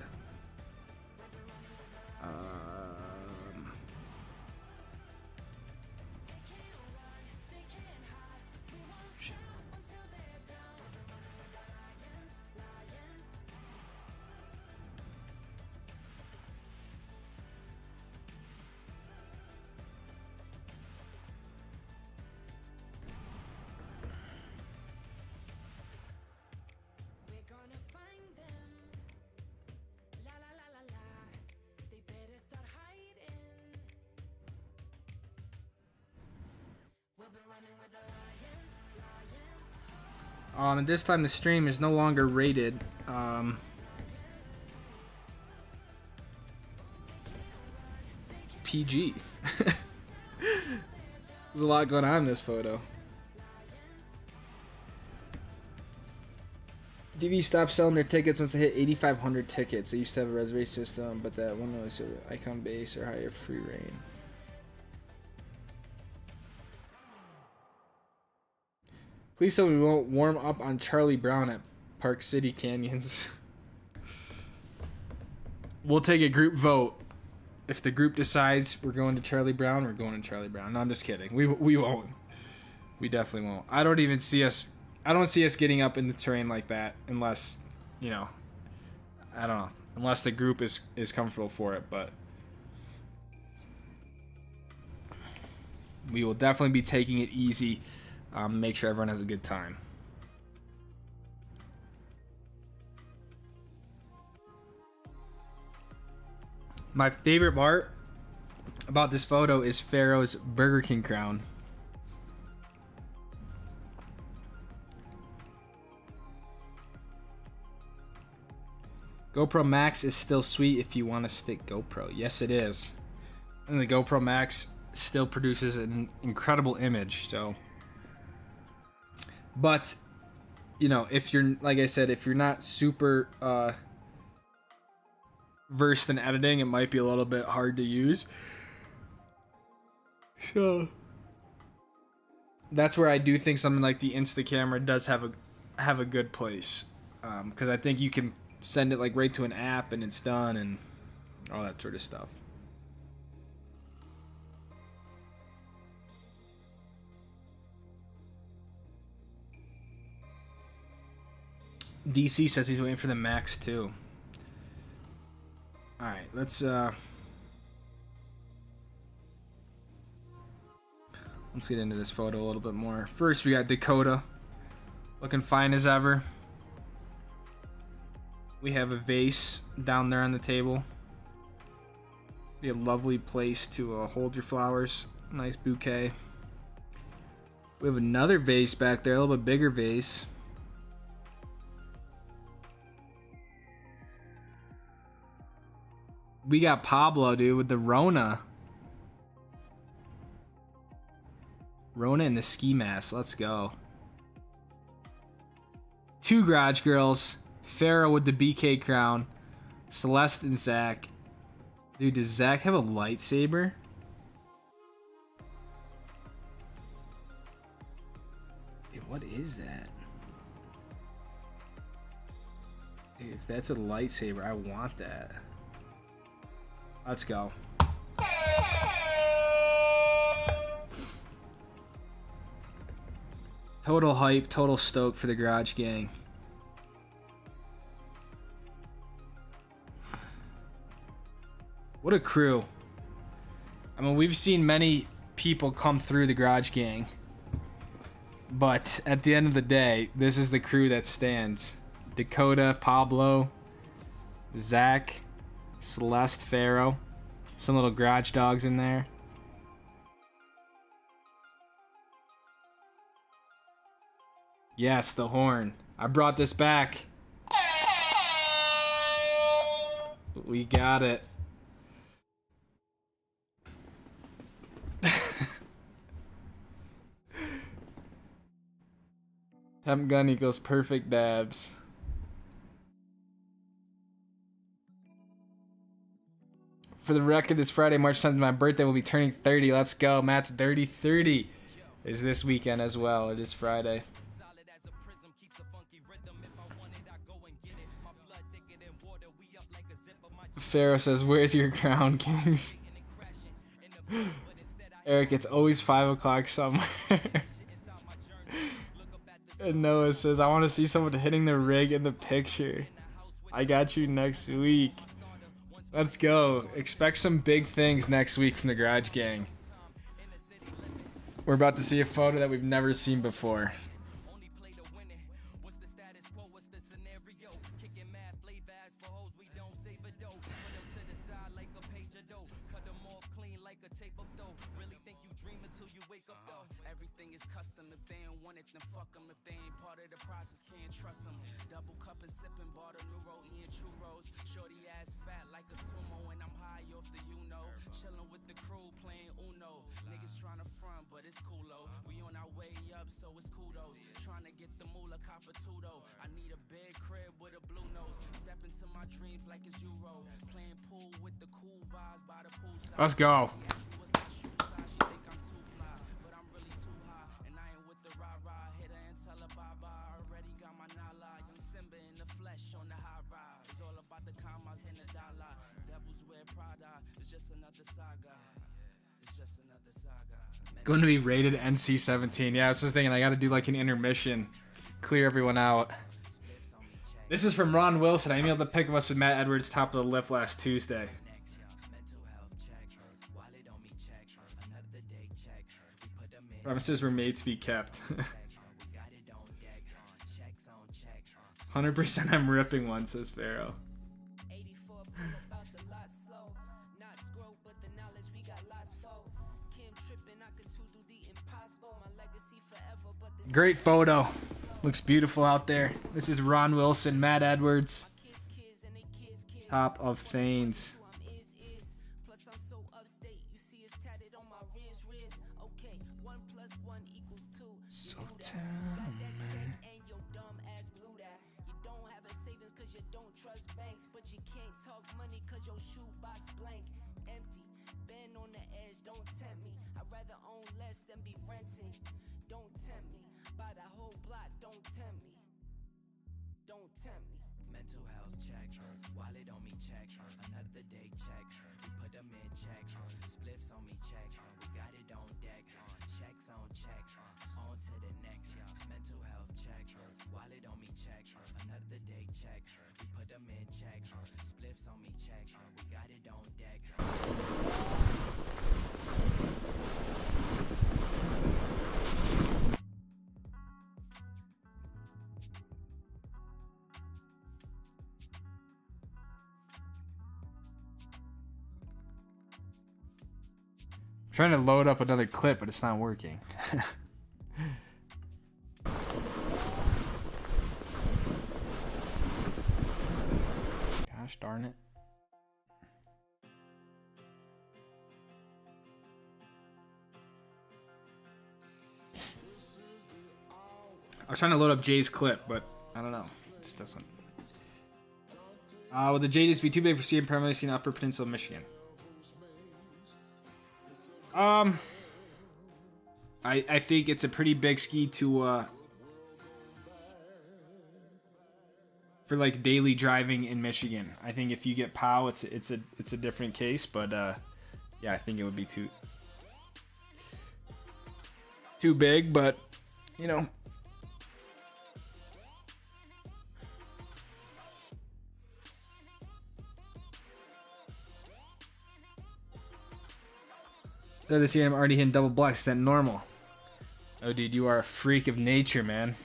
And this time the stream is no longer rated. PG. There's a lot going on in this photo. DV stopped selling their tickets once they hit 8,500 tickets. They used to have a reservation system, but that one was icon base or higher free reign. Please tell me we won't warm up on Charlie Brown at Park City Canyons. We'll take a group vote. If the group decides we're going to Charlie Brown, we're going to Charlie Brown. No, I'm just kidding. We won't. We definitely won't. I don't see us getting up in the terrain like that unless, you know, I don't know. Unless the group is comfortable for it, but we will definitely be taking it easy. Make sure everyone has a good time. My favorite part about this photo is Pharaoh's Burger King crown. GoPro Max is still sweet if you want to stick GoPro. Yes, it is. And the GoPro Max still produces an incredible image, so. But, you know, if you're, like I said, if you're not super versed in editing, it might be a little bit hard to use. So that's where I do think something like the Insta camera does have a good place, because I think you can send it like right to an app and it's done and all that sort of stuff. DC says he's waiting for the Max too. All right, let's get into this photo a little bit more. First, we got Dakota, looking fine as ever. We have a vase down there on the table. Be a lovely place to hold your flowers. Nice bouquet. We have another vase back there, a little bit bigger vase. We got Pablo, dude, with the Rona. Rona and the ski mask. Let's go. Two garage girls. Farrah with the BK crown. Celeste and Zach. Dude, does Zach have a lightsaber? Dude, what is that? Dude, if that's a lightsaber, I want that. Let's go. Total hype, total stoked for the Garage Gang. What a crew. I mean, we've seen many people come through the Garage Gang, but at the end of the day, this is the crew that stands. Dakota, Pablo, Zach, Celeste, Pharaoh, some little garage dogs in there. Yes, the horn. I brought this back. We got it. Temp gun equals perfect dabs. For the record, this Friday, March 10th, my birthday, will be turning 30. Let's go. Matt's dirty 30 is this weekend as well. It is Friday. Pharaoh says, where's your crown, Kings? Eric, it's always 5 o'clock somewhere. And Noah says, I want to see someone hitting the rig in the picture. I got you next week. Let's go. Expect some big things next week from the Garage Gang. We're about to see a photo that we've never seen before. Let's go. Going to be rated NC-17. Yeah, I was just thinking I got to do like an intermission, clear everyone out. This is from Ron Wilson. I emailed the pic of us with Matt Edwards top of the lift last Tuesday. Promises were made to be kept. 100% I'm ripping one, says Pharaoh. Great photo. Looks beautiful out there. This is Ron Wilson, Matt Edwards. Top of Thanes. So down, man. Don't tempt me, buy the whole block, don't tempt me. Don't tempt me. Mental health check, wallet on me check, another day check, we put them in check, spliffs on me check, we got it on deck, checks on check, on to the next, mental health check, wallet on me check, another day check, we put them in check, spliffs on me check, we got it on deck. Trying to load up another clip, but it's not working. Gosh darn it. I was trying to load up Jay's clip, but I don't know. It just doesn't. Will the JDs be too big for skiing, primarily seen Upper Peninsula, Michigan? I think it's a pretty big ski to for like daily driving in Michigan. I think if you get POW, it's a different case, but yeah, I think it would be too big, but you know. So this year I'm already hitting double blacks than normal. Oh, dude, you are a freak of nature, man.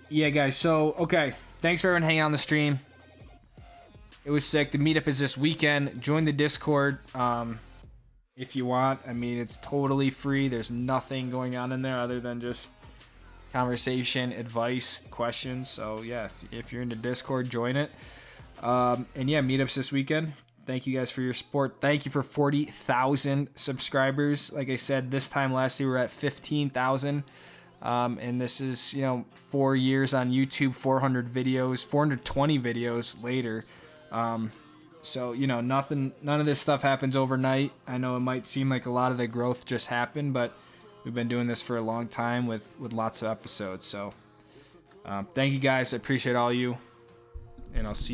Yeah, guys. So, okay. Thanks for everyone hanging out on the stream. It was sick. The meetup is this weekend. Join the Discord if you want. I mean, it's totally free. There's nothing going on in there other than just conversation, advice, questions. So, yeah, if you're into Discord, join it. And yeah, meetups this weekend. Thank you guys for your support. Thank you for 40,000 subscribers. Like I said, this time last year we were at 15,000. And this is, 4 years on YouTube, 400 videos, 420 videos later. So, none of this stuff happens overnight. I know it might seem like a lot of the growth just happened, but we've been doing this for a long time with lots of episodes. So, thank you guys. I appreciate all you. And I'll see you.